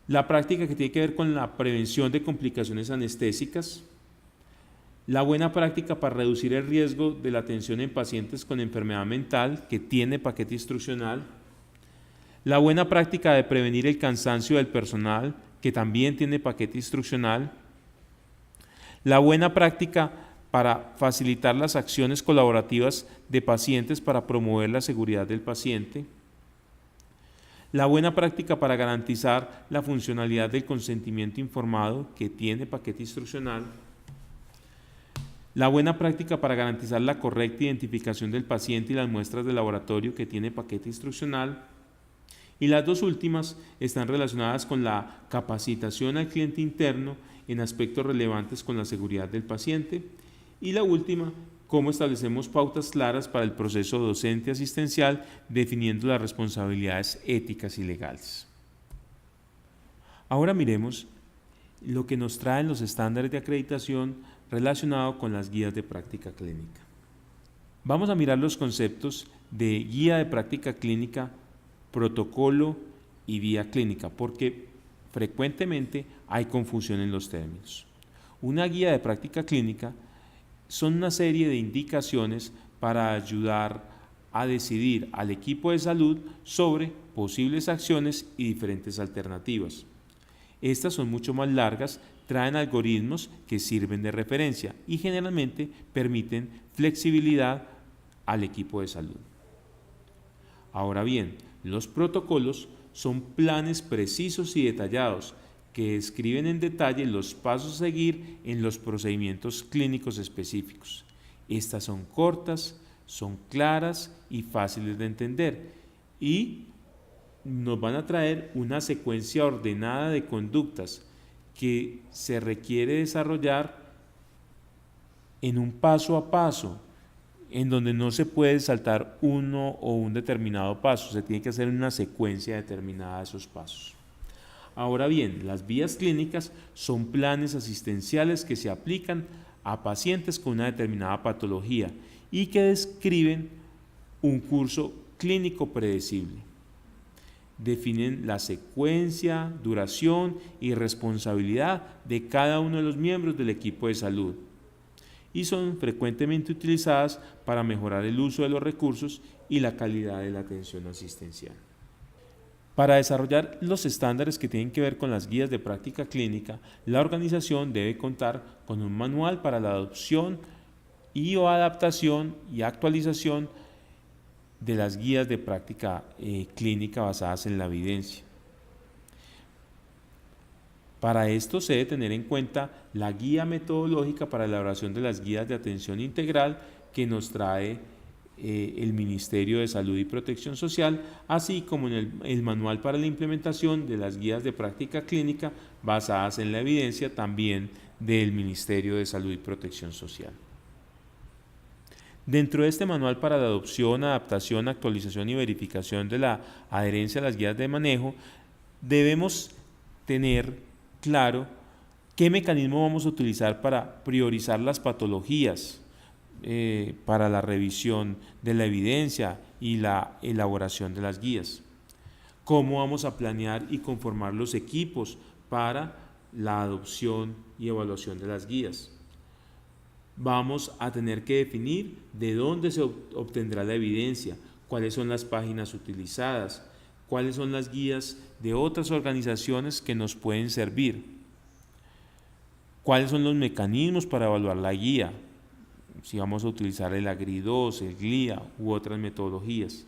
A: La práctica que tiene que ver con la prevención de complicaciones anestésicas. La buena práctica para reducir el riesgo de la atención en pacientes con enfermedad mental, que tiene paquete instruccional. La buena práctica de prevenir el cansancio del personal, que también tiene paquete instruccional. La buena práctica para facilitar las acciones colaborativas de pacientes para promover la seguridad del paciente. La buena práctica para garantizar la funcionalidad del consentimiento informado, que tiene paquete instruccional. La buena práctica para garantizar la correcta identificación del paciente y las muestras de laboratorio, que tiene paquete instruccional. Y las dos últimas están relacionadas con la capacitación al cliente interno en aspectos relevantes con la seguridad del paciente. Y la última, cómo establecemos pautas claras para el proceso docente asistencial, definiendo las responsabilidades éticas y legales. Ahora miremos lo que nos traen los estándares de acreditación relacionado con las guías de práctica clínica. Vamos a mirar los conceptos de guía de práctica clínica, protocolo y vía clínica, porque frecuentemente hay confusión en los términos. Una guía de práctica clínica son una serie de indicaciones para ayudar a decidir al equipo de salud sobre posibles acciones y diferentes alternativas. Estas son mucho más largas, traen algoritmos que sirven de referencia y generalmente permiten flexibilidad al equipo de salud. Ahora bien, los protocolos son planes precisos y detallados que describen en detalle los pasos a seguir en los procedimientos clínicos específicos. Estas son cortas, son claras y fáciles de entender y nos van a traer una secuencia ordenada de conductas que se requiere desarrollar en un paso a paso, en donde no se puede saltar uno o un determinado paso, se tiene que hacer una secuencia determinada de esos pasos. Ahora bien, las vías clínicas son planes asistenciales que se aplican a pacientes con una determinada patología y que describen un curso clínico predecible. Definen la secuencia, duración y responsabilidad de cada uno de los miembros del equipo de salud y son frecuentemente utilizadas para mejorar el uso de los recursos y la calidad de la atención asistencial. Para desarrollar los estándares que tienen que ver con las guías de práctica clínica, la organización debe contar con un manual para la adopción y o adaptación y actualización de las guías de práctica clínica basadas en la evidencia. Para esto se debe tener en cuenta la guía metodológica para la elaboración de las guías de atención integral que nos trae el Ministerio de Salud y Protección Social, así como en el manual para la implementación de las guías de práctica clínica basadas en la evidencia también del Ministerio de Salud y Protección Social. Dentro de este manual para la adopción, adaptación, actualización y verificación de la adherencia a las guías de manejo, debemos tener claro qué mecanismo vamos a utilizar para priorizar las patologías, para la revisión de la evidencia y la elaboración de las guías. Cómo vamos a planear y conformar los equipos para la adopción y evaluación de las guías. Vamos a tener que definir de dónde se obtendrá la evidencia, cuáles son las páginas utilizadas, cuáles son las guías de otras organizaciones que nos pueden servir, cuáles son los mecanismos para evaluar la guía, si vamos a utilizar el AGRI2, el GLIA u otras metodologías,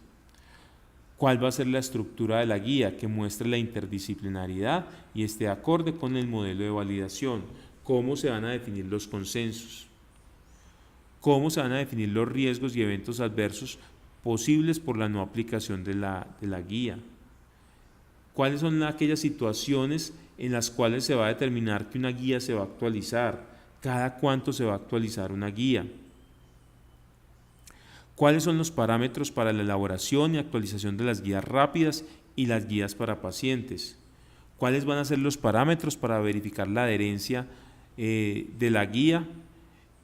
A: ¿Cuál va a ser la estructura de la guía que muestre la interdisciplinariedad y esté acorde con el modelo de validación? ¿Cómo se van a definir los consensos? ¿Cómo se van a definir los riesgos y eventos adversos posibles por la no aplicación de la guía? ¿Cuáles son aquellas situaciones en las cuales se va a determinar que una guía se va a actualizar? ¿Cada cuánto se va a actualizar una guía? ¿Cuáles son los parámetros para la elaboración y actualización de las guías rápidas y las guías para pacientes? ¿Cuáles van a ser los parámetros para verificar la adherencia de la guía?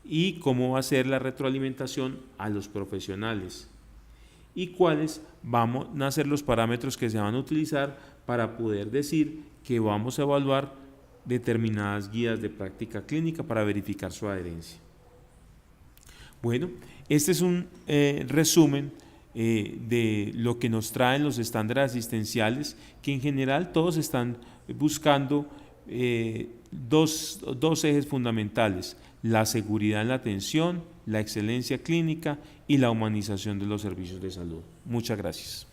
A: ¿Y cómo va a ser la retroalimentación a los profesionales? ¿Y cuáles van a ser los parámetros que se van a utilizar para poder decir que vamos a evaluar determinadas guías de práctica clínica para verificar su adherencia? Bueno, este es un resumen de lo que nos traen los estándares asistenciales, que en general todos están buscando dos ejes fundamentales: la seguridad en la atención, la excelencia clínica y la humanización de los servicios de salud. Muchas gracias.